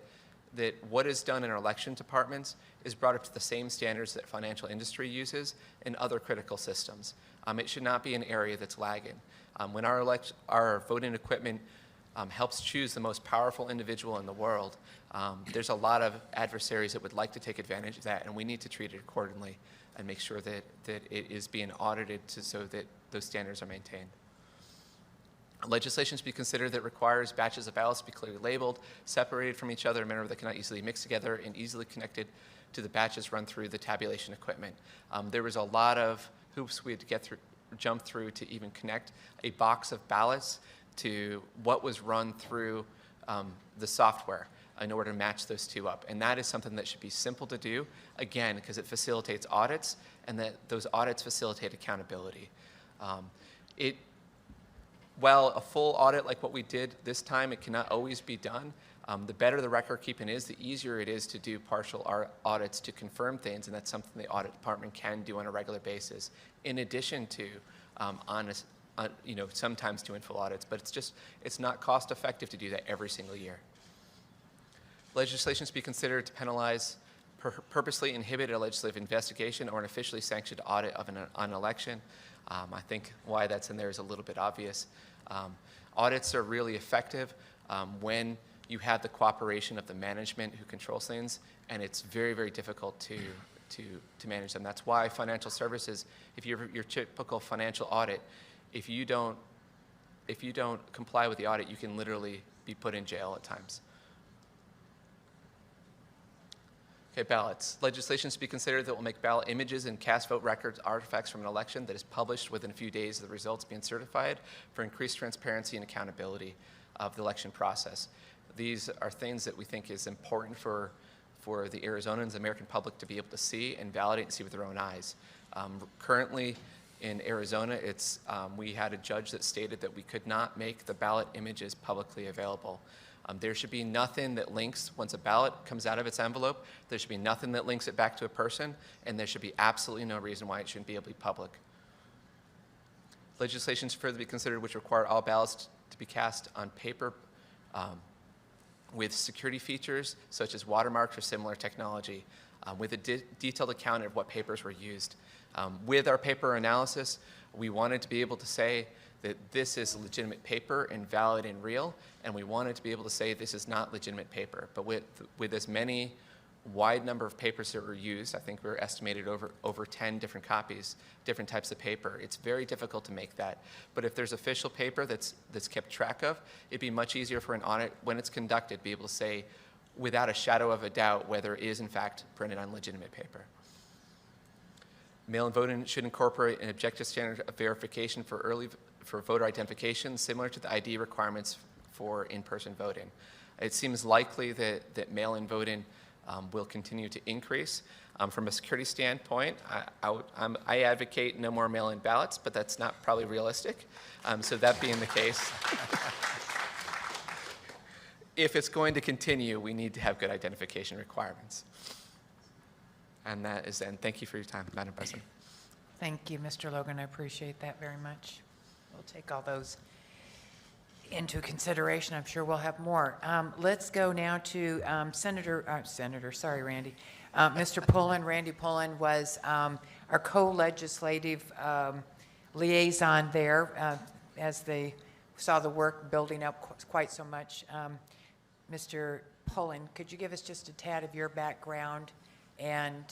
what is done in our election departments is brought up to the same standards that financial industry uses and other critical systems. It should not be an area that's lagging. When our voting equipment helps choose the most powerful individual in the world, there's a lot of adversaries that would like to take advantage of that, and we need to treat it accordingly and make sure that it is being audited so that those standards are maintained. Legislation should be considered that requires batches of ballots to be clearly labeled, separated from each other in a manner that cannot easily mix together, and easily connected to the batches run through the tabulation equipment. There was a lot of hoops we had to jump through to even connect a box of ballots to what was run through the software in order to match those two up. And that is something that should be simple to do, again, because it facilitates audits, and that those audits facilitate accountability. While a full audit like what we did this time, it cannot always be done. The better the record keeping is, the easier it is to do partial audits to confirm things, and that's something the audit department can do on a regular basis, in addition to sometimes doing full audits. But it's not cost effective to do that every single year. Legislation should be considered to penalize purposely inhibit a legislative investigation or an officially sanctioned audit of an election. I think why that's in there is a little bit obvious. Audits are really effective when you have the cooperation of the management who controls things, and it's very, very difficult to manage them. That's why financial services, if you're your typical financial audit, if you don't comply with the audit, you can literally be put in jail at times. Okay, ballots. Legislation should be considered that will make ballot images and cast vote records artifacts from an election that is published within a few days of the results being certified for increased transparency and accountability of the election process. These are things that we think is important for the Arizonans, the American public, to be able to see and validate and see with their own eyes. Currently in Arizona, we had a judge that stated that we could not make the ballot images publicly available. There should be nothing that links, once a ballot comes out of its envelope, there should be nothing that links it back to a person, and there should be absolutely no reason why it shouldn't be able to be public. Legislation should further be considered which require all ballots to be cast on paper with security features such as watermarks or similar technology, with a detailed account of what papers were used. With our paper analysis, we wanted to be able to say that this is legitimate paper and valid and real, and we wanted to be able to say this is not legitimate paper. But with as many wide number of papers that were used, I think we were estimated over 10 different copies, different types of paper. It's very difficult to make that. But if there's official paper that's kept track of, it'd be much easier for an audit, when it's conducted, be able to say without a shadow of a doubt whether it is in fact printed on legitimate paper. Mail-in voting should incorporate an objective standard of verification for voter identification, similar to the ID requirements for in-person voting. It seems likely that mail-in voting will continue to increase. From a security standpoint, I advocate no more mail-in ballots, but that's not probably realistic. So that being the case, if it's going to continue, we need to have good identification requirements. And that is the end. Thank you for your time, Madam President. Thank you, Mr. Logan. I appreciate that very much. We'll take all those into consideration. I'm sure we'll have more. Let's go now to Randy. Mr. Pullen. Randy Pullen was our co-legislative liaison there as they saw the work building up quite so much. Mr. Pullen, could you give us just a tad of your background and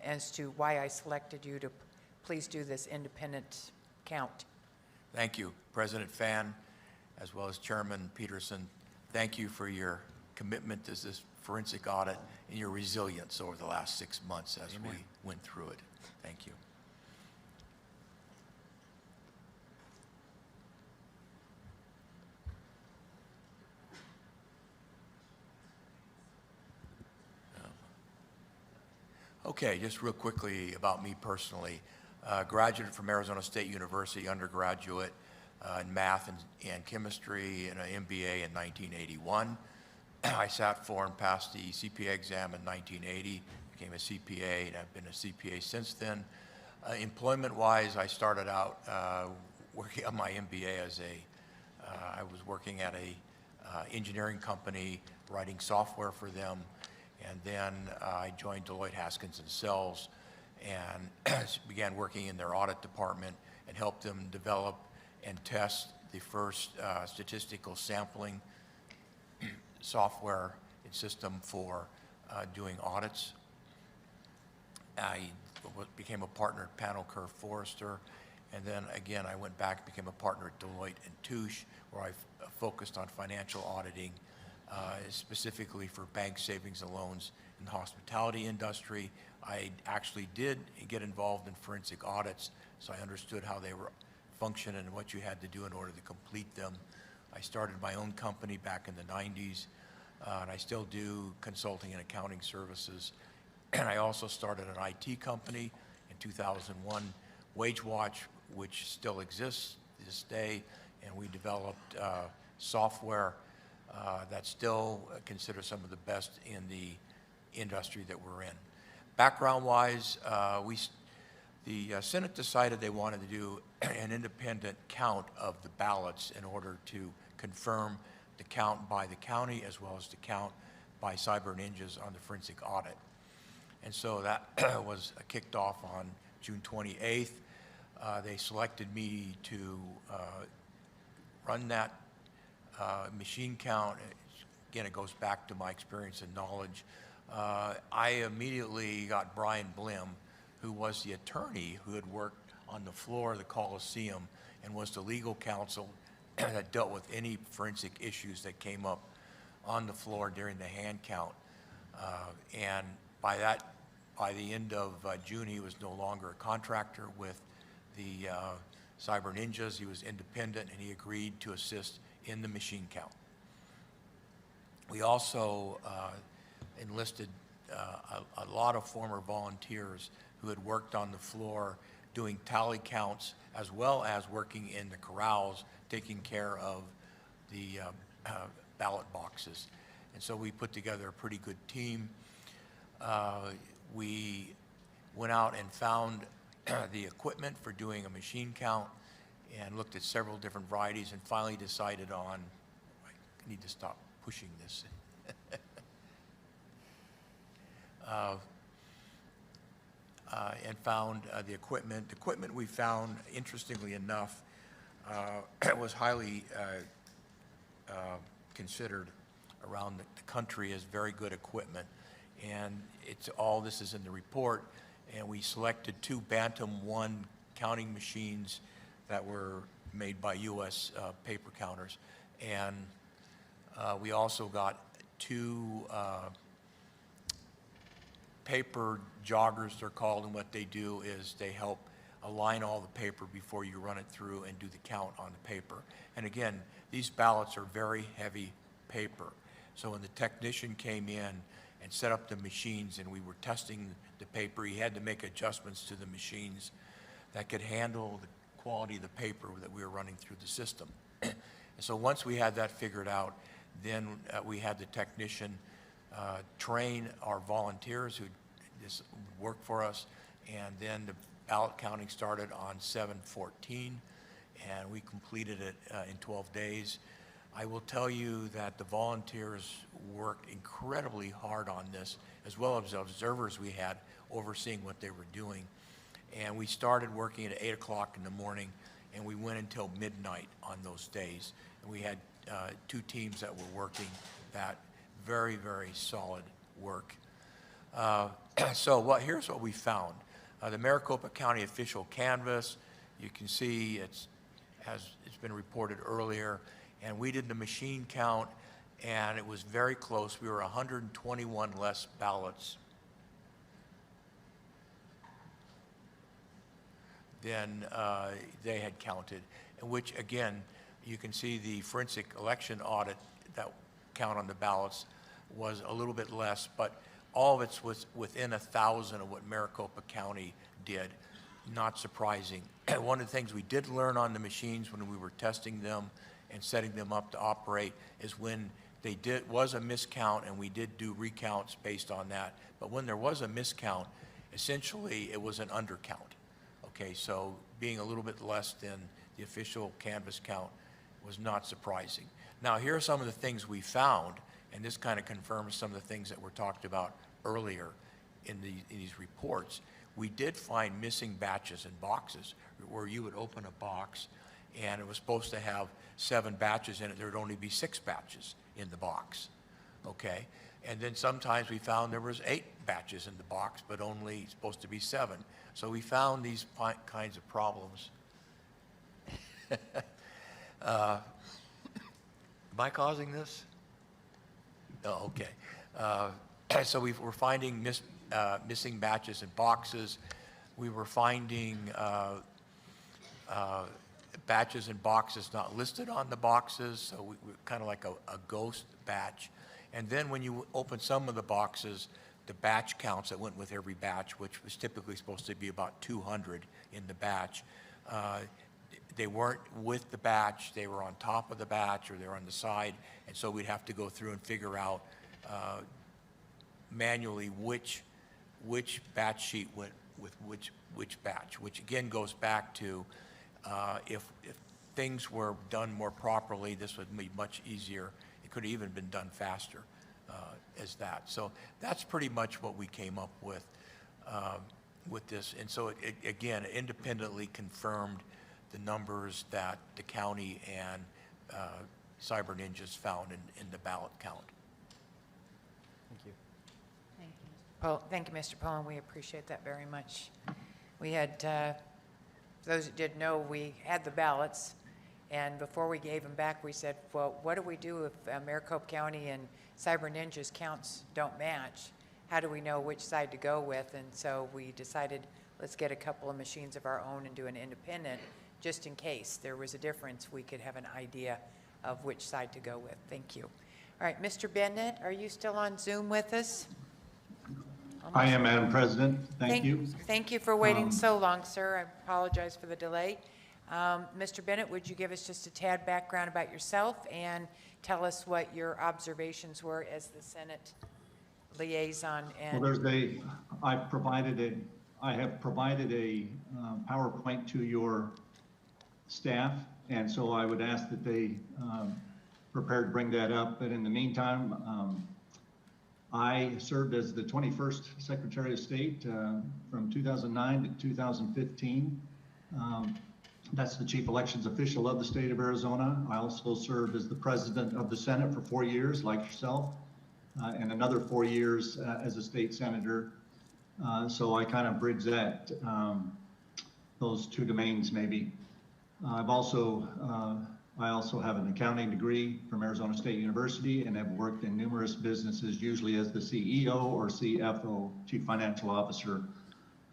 as to why I selected you to please do this independent count? Thank you, President Fan, as well as Chairman Peterson. Thank you for your commitment to this forensic audit and your resilience over the last 6 months as we went through it. Thank you. Okay, just real quickly about me personally. Graduated from Arizona State University, undergraduate in math and chemistry, and an MBA in 1981. I sat for and passed the CPA exam in 1980, became a CPA, and I've been a CPA since then. Employment-wise, I started out working on my MBA as I was working at a engineering company, writing software for them, and then I joined Deloitte Haskins and Sells and began working in their audit department and helped them develop and test the first statistical sampling software and system for doing audits. I became a partner at Panel Kerr Forrester, and then again I went back, became a partner at Deloitte and Touche, where I focused on financial auditing, specifically for bank savings and loans in the hospitality industry. I actually did get involved in forensic audits, so I understood how they were function and what you had to do in order to complete them. I started my own company back in the 90s, and I still do consulting and accounting services. And I also started an IT company in 2001, WageWatch, which still exists to this day, and we developed software that's still considered some of the best in the industry that we're in. Background-wise, the Senate decided they wanted to do an independent count of the ballots in order to confirm the count by the county as well as the count by Cyber Ninjas on the forensic audit. And so that was kicked off on June 28th. They selected me to run that machine count. Again, it goes back to my experience and knowledge. I immediately got Brian Blim, who was the attorney who had worked on the floor of the Coliseum and was the legal counsel that dealt with any forensic issues that came up on the floor during the hand count. And by the end of June, he was no longer a contractor with the Cyber Ninjas. He was independent, and he agreed to assist in the machine count. We also enlisted a lot of former volunteers who had worked on the floor doing tally counts as well as working in the corrals, taking care of the ballot boxes. And so we put together a pretty good team. We went out and found the equipment for doing a machine count and looked at several different varieties and finally decided on, I need to stop pushing this. And found the equipment. The equipment we found, interestingly enough, was highly considered around the country as very good equipment. And all this is in the report. And we selected 2 Bantam 1 counting machines that were made by U.S. paper counters. And we also got 2 paper joggers, they're called, and what they do is they help align all the paper before you run it through and do the count on the paper. And again, these ballots are very heavy paper. So when the technician came in and set up the machines and we were testing the paper, he had to make adjustments to the machines that could handle the quality of the paper that we were running through the system. And so once we had that figured out, then we had the technician train our volunteers who just work for us, and then the ballot counting started on 7/14, and we completed it in 12 days. I will tell you that the volunteers worked incredibly hard on this, as well as the observers we had overseeing what they were doing. And we started working at 8 o'clock in the morning, and we went until midnight on those days. And we had 2 teams that were working that very, very solid work. So here's what we found. The Maricopa County official canvas, you can see it's been reported earlier, and we did the machine count, and it was very close. We were 121 less ballots than they had counted, in which, again, you can see the forensic election audit, that count on the ballots was a little bit less, but all of it was within 1,000 of what Maricopa County did. Not surprising. One of the things we did learn on the machines when we were testing them and setting them up to operate is when was a miscount, and we did do recounts based on that. But when there was a miscount, essentially it was an undercount. Okay, so being a little bit less than the official canvas count was not surprising. Now, here are some of the things we found, and this kind of confirms some of the things that were talked about earlier in these reports. We did find missing batches and boxes, where you would open a box and it was supposed to have 7 batches in it. There would only be 6 batches in the box, okay? And then sometimes we found there was 8 batches in the box, but only supposed to be 7. So we found these kinds of problems. Am I causing this? Oh, okay. So we were finding missing batches in boxes. We were finding batches and boxes not listed on the boxes, so we kind of like a ghost batch. And then when you open some of the boxes, the batch counts that went with every batch, which was typically supposed to be about 200 in the batch, they weren't with the batch, they were on top of the batch or they were on the side, and so we'd have to go through and figure out manually which batch sheet went with which batch, which again goes back to if things were done more properly, this would be much easier. It could have even been done faster as that. So that's pretty much what we came up with this. And so it again, independently confirmed the numbers that the county and Cyber Ninjas found in the ballot count. Thank you. Well, thank you, Mr. Pullen. We appreciate that very much. We had, for those that didn't know, we had the ballots, and before we gave them back, we said, well, what do we do if Maricopa County and Cyber Ninjas counts don't match? How do we know which side to go with? And so we decided, let's get a couple of machines of our own and do an independent, just in case there was a difference, we could have an idea of which side to go with. Thank you. All right, Mr. Bennett, are you still on Zoom with us? I am, Madam President. Thank you. Thank you for waiting so long, sir. I apologize for the delay. Mr. Bennett, would you give us just a tad background about yourself and tell us what your observations were as the Senate liaison? And Well, I have provided a PowerPoint to your staff, and so I would ask that they prepare to bring that up. But in the meantime, I served as the 21st Secretary of State from 2009 to 2015. That's the Chief Elections Official of the state of Arizona. I also served as the President of the Senate for 4 years, like yourself, and another 4 years as a state senator. So I kind of bridge that, those two domains maybe. I also have an accounting degree from Arizona State University and have worked in numerous businesses, usually as the CEO or CFO, Chief Financial Officer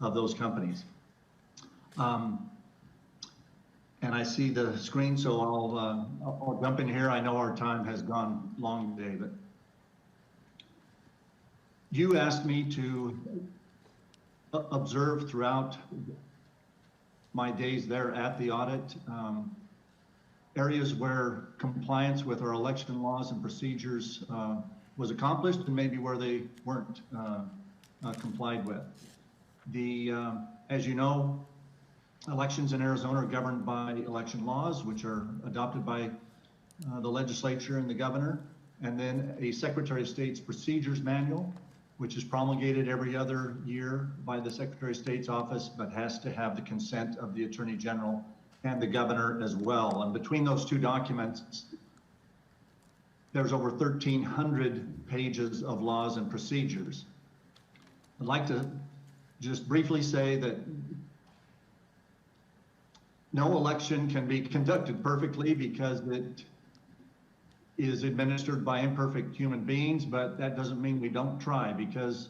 of those companies. And I see the screen, so I'll jump in here. I know our time has gone long today, but you asked me to observe throughout my days there at the audit areas where compliance with our election laws and procedures was accomplished and maybe where they weren't complied with. As you know, elections in Arizona are governed by election laws, which are adopted by the legislature and the governor, and then a Secretary of State's procedures manual, which is promulgated every other year by the Secretary of State's office, but has to have the consent of the Attorney General and the governor as well. And between those two documents, there's over 1,300 pages of laws and procedures. I'd like to just briefly say that no election can be conducted perfectly because it is administered by imperfect human beings, but that doesn't mean we don't try, because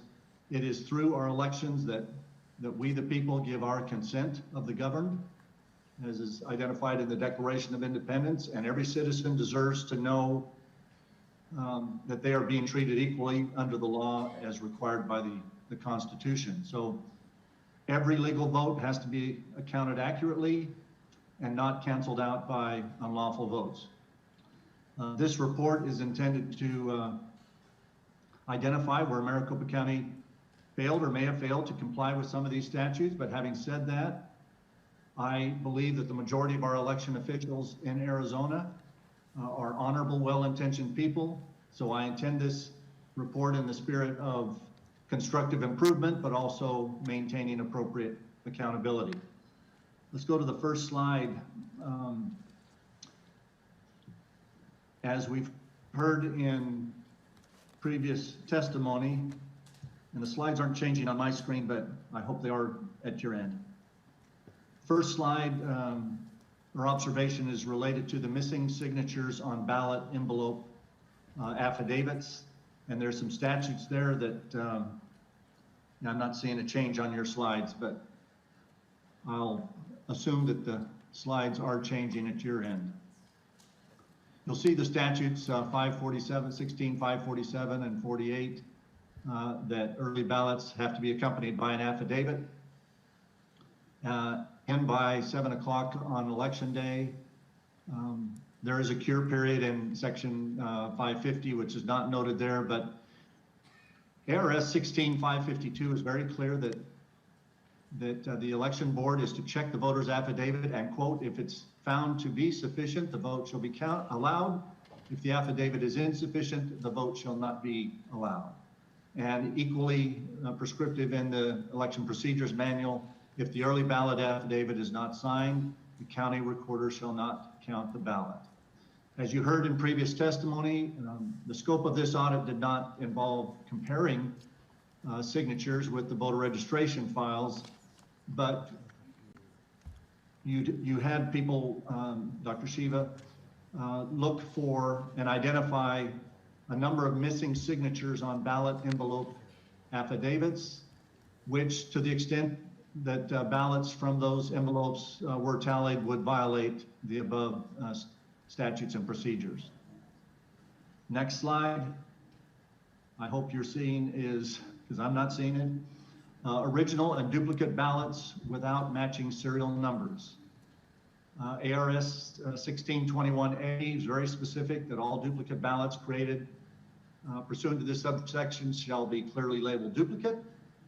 it is through our elections that we, the people, give our consent of the governed, as is identified in the Declaration of Independence, and every citizen deserves to know that they are being treated equally under the law as required by the Constitution. So every legal vote has to be accounted accurately and not canceled out by unlawful votes. This report is intended to identify where Maricopa County failed or may have failed to comply with some of these statutes. But having said that, I believe that the majority of our election officials in Arizona are honorable, well-intentioned people. So I intend this report in the spirit of constructive improvement, but also maintaining appropriate accountability. Let's go to the first slide. As we've heard in previous testimony, and the slides aren't changing on my screen, but I hope they are at your end. First slide, or observation, is related to the missing signatures on ballot envelope affidavits. And there's some statutes there that I'm not seeing a change on your slides, but I'll assume that the slides are changing at your end. You'll see the statutes 547, 16, 547, and 48, that early ballots have to be accompanied by an affidavit. And by 7 o'clock on election day, there is a cure period in section 550, which is not noted there, but ARS 16552 is very clear that the election board is to check the voter's affidavit and, quote, if it's found to be sufficient, the vote shall be allowed. If the affidavit is insufficient, the vote shall not be allowed. And equally prescriptive in the election procedures manual, if the early ballot affidavit is not signed, the county recorder shall not count the ballot. As you heard in previous testimony, the scope of this audit did not involve comparing signatures with the voter registration files, but you had people, Dr. Shiva, look for and identify a number of missing signatures on ballot envelope affidavits, which, to the extent that ballots from those envelopes were tallied, would violate the above statutes and procedures. Next slide. I hope you're seeing is, because I'm not seeing it, original and duplicate ballots without matching serial numbers. ARS 1621A is very specific that all duplicate ballots created pursuant to this subsection shall be clearly labeled duplicate.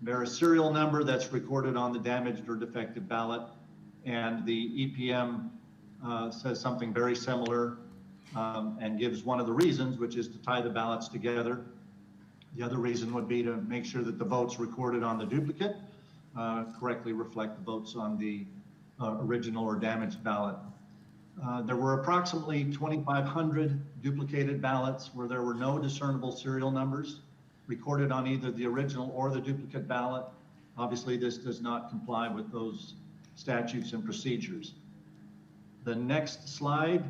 Bear a serial number that's recorded on the damaged or defective ballot, and the EPM says something very similar and gives one of the reasons, which is to tie the ballots together. The other reason would be to make sure that the votes recorded on the duplicate correctly reflect the votes on the original or damaged ballot. There were approximately 2,500 duplicated ballots where there were no discernible serial numbers recorded on either the original or the duplicate ballot. Obviously, this does not comply with those statutes and procedures. The next slide,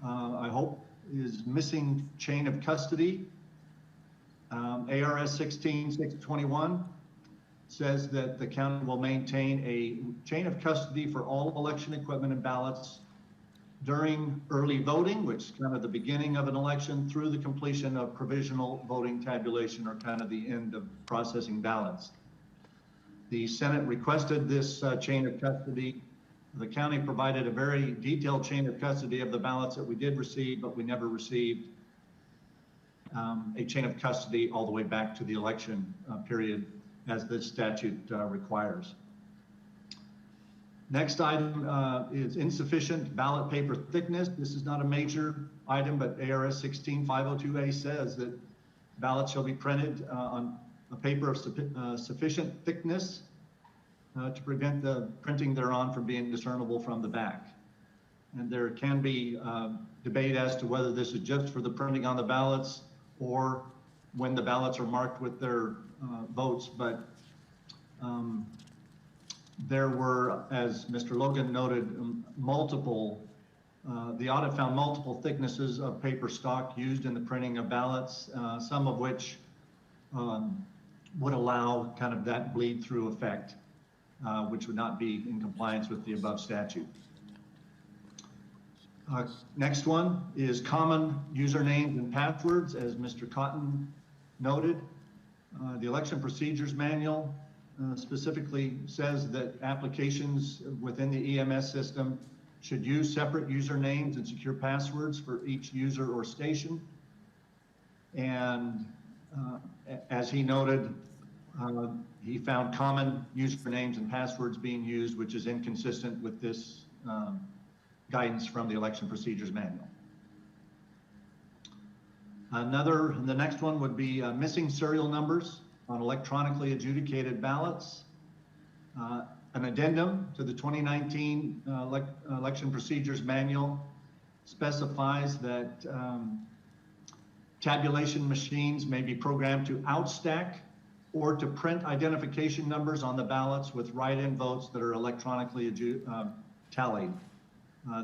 I hope, is missing chain of custody. ARS 16621 says that the county will maintain a chain of custody for all election equipment and ballots during early voting, which is kind of the beginning of an election, through the completion of provisional voting tabulation, or kind of the end of processing ballots. The Senate requested this chain of custody. The county provided a very detailed chain of custody of the ballots that we did receive, but we never received a chain of custody all the way back to the election period, as this statute requires. Next item is insufficient ballot paper thickness. This is not a major item, but ARS 16502A says that ballots shall be printed on a paper of sufficient thickness to prevent the printing thereon from being discernible from the back. And there can be debate as to whether this is just for the printing on the ballots or when the ballots are marked with their votes, but there were, as Mr. Logan noted, the audit found multiple thicknesses of paper stock used in the printing of ballots, some of which would allow kind of that bleed through effect, which would not be in compliance with the above statute. Next one is common usernames and passwords, as Mr. Cotton noted. The election procedures manual specifically says that applications within the EMS system should use separate usernames and secure passwords for each user or station. And as he noted, he found common usernames and passwords being used, which is inconsistent with this guidance from the Election Procedures Manual. The next one would be missing serial numbers on electronically adjudicated ballots. An addendum to the 2019 Election Procedures Manual specifies that tabulation machines may be programmed to outstack or to print identification numbers on the ballots with write-in votes that are electronically tallied.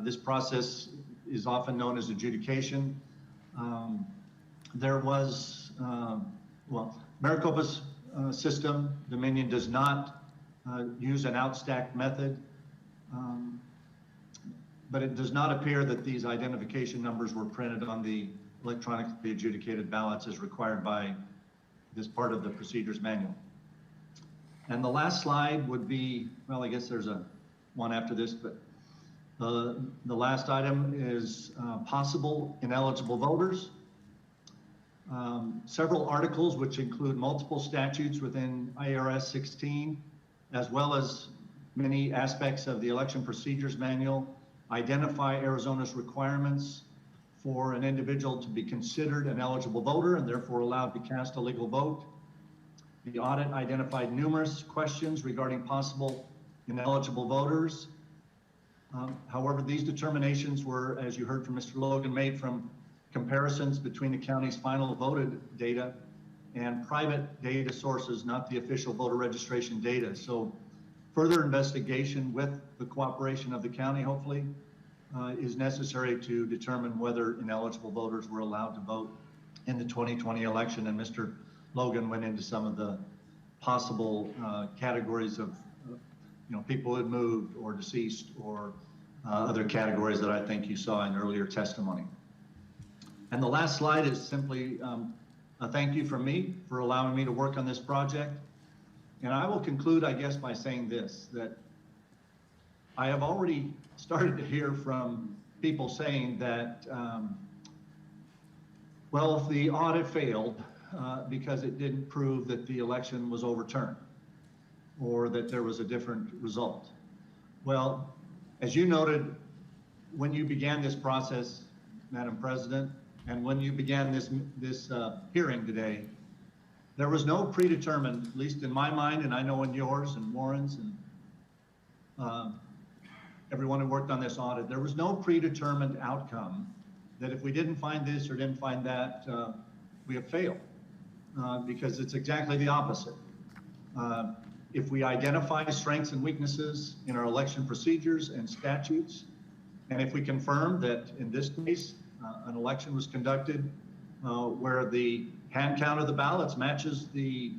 This process is often known as adjudication. There was, Maricopa's system, Dominion, does not use an outstack method, but it does not appear that these identification numbers were printed on the electronically adjudicated ballots as required by this part of the procedures manual. And the last slide would be, well, I guess there's one after this, but the last item is possible ineligible voters. Several articles, which include multiple statutes within IRS 16, as well as many aspects of the Election Procedures Manual, identify Arizona's requirements for an individual to be considered an eligible voter and therefore allowed to cast a legal vote. The audit identified numerous questions regarding possible ineligible voters. However, these determinations were, as you heard from Mr. Logan, made from comparisons between the county's final voted data and private data sources, not the official voter registration data. So further investigation with the cooperation of the county, hopefully, is necessary to determine whether ineligible voters were allowed to vote in the 2020 election. And Mr. Logan went into some of the possible categories of people who had moved or deceased or other categories that I think you saw in earlier testimony. And the last slide is simply a thank you from me for allowing me to work on this project. And I will conclude, I guess, by saying this, that I have already started to hear from people saying that, well, if the audit failed because it didn't prove that the election was overturned or that there was a different result. Well, as you noted, when you began this process, Madam President, and when you began this hearing today, there was no predetermined, at least in my mind, and I know in yours and Warren's and everyone who worked on this audit, there was no predetermined outcome that if we didn't find this or didn't find that, we have failed, because it's exactly the opposite. If we identify strengths and weaknesses in our election procedures and statutes, and if we confirm that in this case, an election was conducted where the hand count of the ballots matches the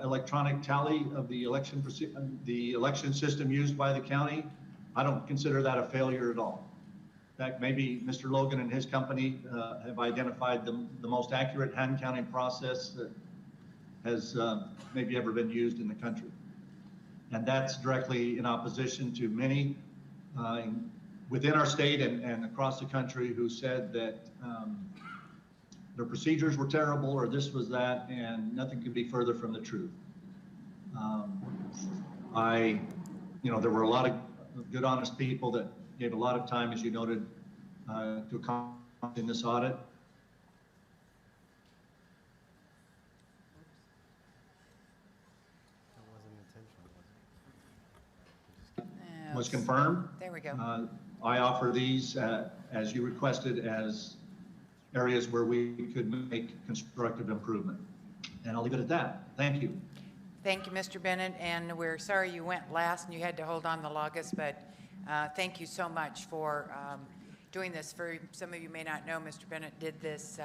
electronic tally of the election system used by the county, I don't consider that a failure at all. In fact, maybe Mr. Logan and his company have identified the most accurate hand counting process that has maybe ever been used in the country. And that's directly in opposition to many within our state and across the country who said that their procedures were terrible or this was that, and nothing could be further from the truth. There were a lot of good, honest people that gave a lot of time, as you noted, to accomplish this audit. Was confirmed. There we go. I offer these as you requested as areas where we could make constructive improvement. And I'll leave it at that. Thank you. Thank you, Mr. Bennett, and we're sorry you went last and you had to hold on the longest, but thank you so much for doing this. For some of you may not know, Mr. Bennett did this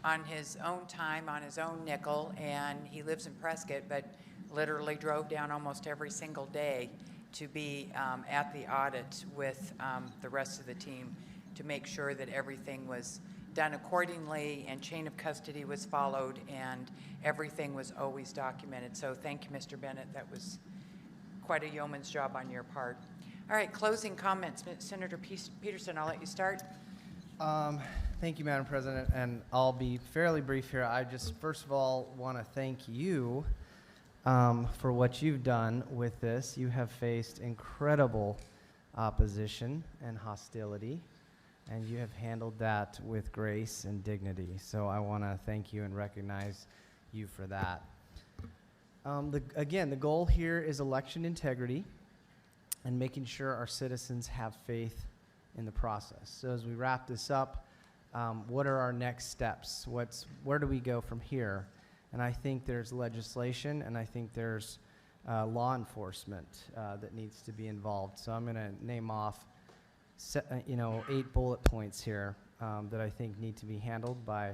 on his own time, on his own nickel, and he lives in Prescott, but literally drove down almost every single day to be at the audit with the rest of the team to make sure that everything was done accordingly and chain of custody was followed and everything was always documented. So thank you, Mr. Bennett. That was quite a yeoman's job on your part. All right, closing comments. Senator Peterson, I'll let you start. Thank you, Madam President, and I'll be fairly brief here. I just, first of all, want to thank you for what you've done with this. You have faced incredible opposition and hostility, and you have handled that with grace and dignity. So I want to thank you and recognize you for that. Again, the goal here is election integrity and making sure our citizens have faith in the process. So as we wrap this up, what are our next steps? Where do we go from here? And I think there's legislation, and I think there's law enforcement that needs to be involved. So I'm going to name off 8 bullet points here that I think need to be handled by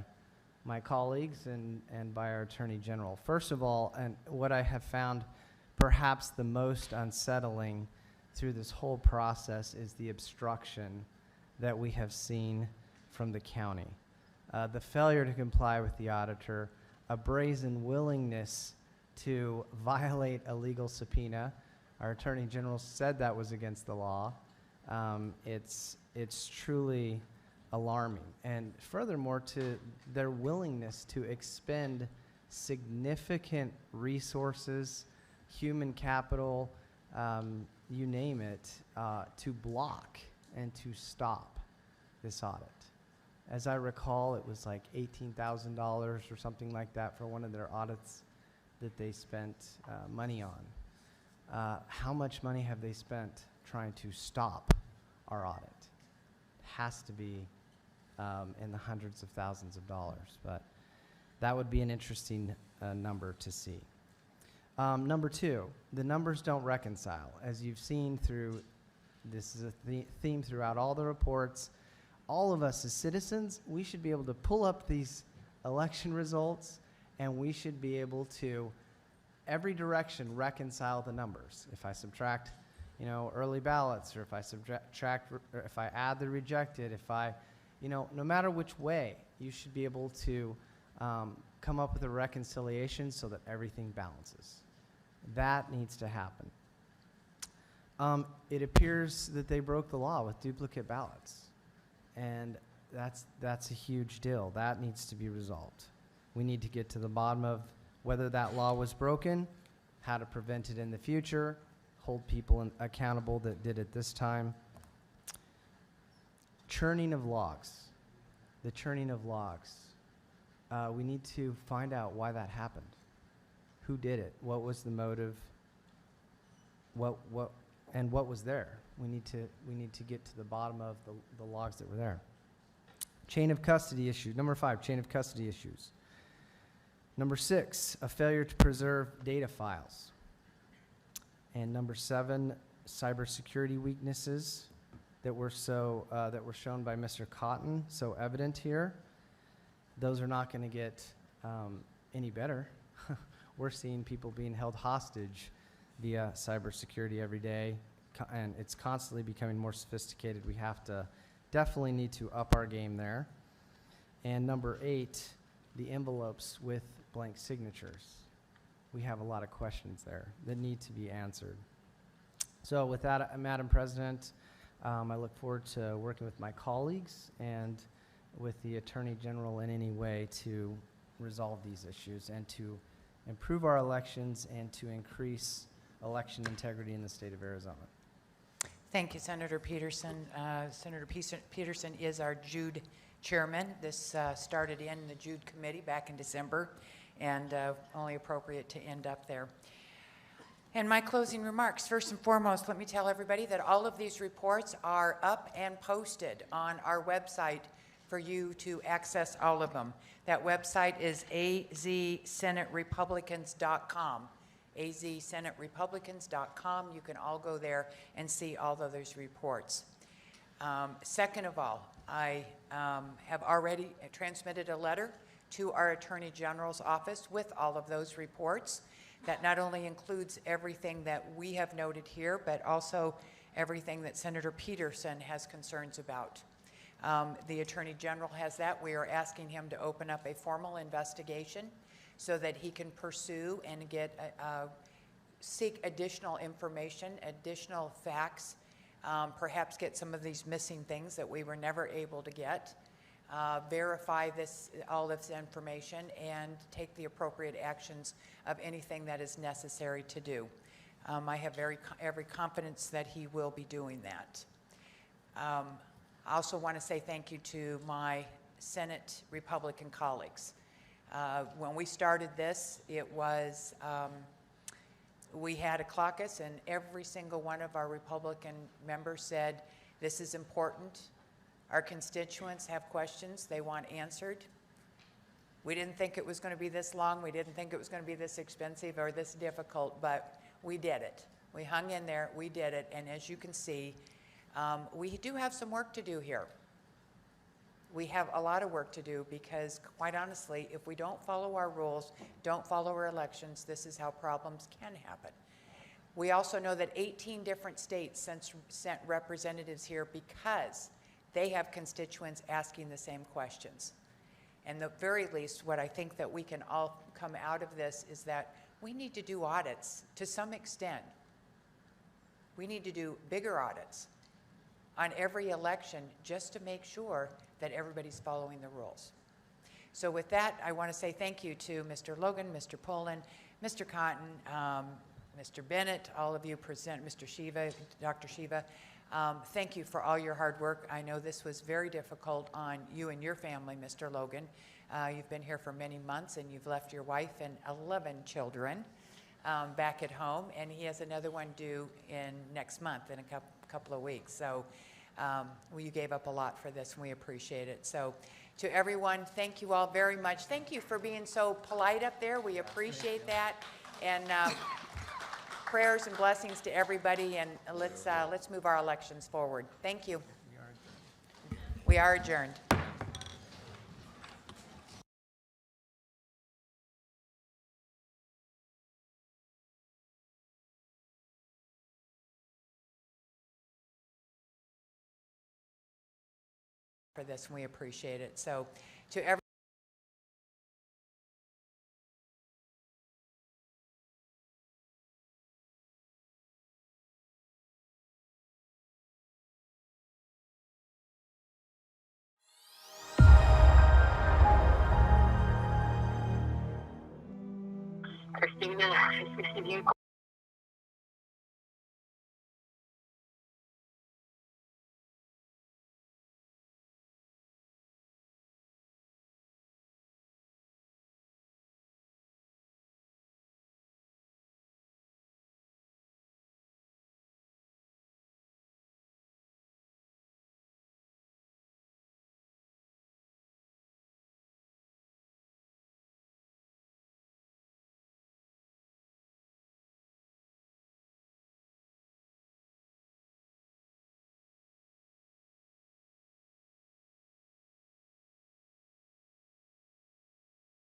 my colleagues and by our Attorney General. First of all, and what I have found perhaps the most unsettling through this whole process is the obstruction that we have seen from the county. The failure to comply with the auditor, a brazen willingness to violate a legal subpoena. Our Attorney General said that was against the law. It's truly alarming. And furthermore, to their willingness to expend significant resources, human capital, you name it, to block and to stop this audit. As I recall, it was like $18,000 or something like that for one of their audits that they spent money on. How much money have they spent trying to stop our audit? It has to be in the hundreds of thousands of dollars, but that would be an interesting number to see. Number 2, the numbers don't reconcile. As you've seen through, this is a theme throughout all the reports, all of us as citizens, we should be able to pull up these election results, and we should be able to, every direction, reconcile the numbers. If I subtract, early ballots, or if I subtract, or if I add the rejected, if I, no matter which way, you should be able to come up with a reconciliation so that everything balances. That needs to happen. It appears that they broke the law with duplicate ballots. And that's a huge deal. That needs to be resolved. We need to get to the bottom of whether that law was broken, how to prevent it in the future, hold people accountable that did it this time. Churning of logs. The churning of logs. We need to find out why that happened. Who did it? What was the motive? What was there? We need to get to the bottom of the logs that were there. Chain of custody issues. Number 5, chain of custody issues. Number 6, a failure to preserve data files. And number 7, cybersecurity weaknesses that were shown by Mr. Cotton, so evident here. Those are not going to get any better. We're seeing people being held hostage via cybersecurity every day, and it's constantly becoming more sophisticated. We definitely need to up our game there. And number 8, the envelopes with blank signatures. We have a lot of questions there that need to be answered. So with that, Madam President, I look forward to working with my colleagues and with the Attorney General in any way to resolve these issues and to improve our elections and to increase election integrity in the state of Arizona. Thank you, Senator Peterson. Senator Peterson is our Jude chairman. This started in the Jude committee back in December, and only appropriate to end up there. And my closing remarks, first and foremost, let me tell everybody that all of these reports are up and posted on our website for you to access all of them. That website is azsenaterepublicans.com. azsenaterepublicans.com. You can all go there and see all of those reports. Second of all, I have already transmitted a letter to our Attorney General's office with all of those reports. That not only includes everything that we have noted here, but also everything that Senator Peterson has concerns about. The Attorney General has that. We are asking him to open up a formal investigation so that he can pursue and seek additional information, additional facts perhaps get some of these missing things that we were never able to get, verify all this information, and take the appropriate actions of anything that is necessary to do. I have every confidence that he will be doing that. I also want to say thank you to my Senate Republican colleagues. When we started this, we had a caucus, and every single one of our Republican members said, this is important. Our constituents have questions they want answered. We didn't think it was going to be this long. We didn't think it was going to be this expensive or this difficult, but we did it. We hung in there, we did it, and as you can see, we do have some work to do here. We have a lot of work to do because, quite honestly, if we don't follow our rules, don't follow our elections, this is how problems can happen. We also know that 18 different states sent representatives here because they have constituents asking the same questions. And the very least, what I think that we can all come out of this is that we need to do audits to some extent. We need to do bigger audits on every election just to make sure that everybody's following the rules. So with that, I want to say thank you to Mr. Logan, Mr. Poland, Mr. Cotton, Mr. Bennett, all of you present, Mr. Shiva, Dr. Shiva. Thank you for all your hard work. I know this was very difficult on you and your family, Mr. Logan. You've been here for many months, and you've left your wife and 11 children back at home, and he has another one due next month, in a couple of weeks. So you gave up a lot for this, and we appreciate it. So to everyone, thank you all very much. Thank you for being so polite up there. We appreciate that. And prayers and blessings to everybody, and let's move our elections forward. Thank you. We are adjourned. For this, and we appreciate it. So to everyone. Cristina, has recibido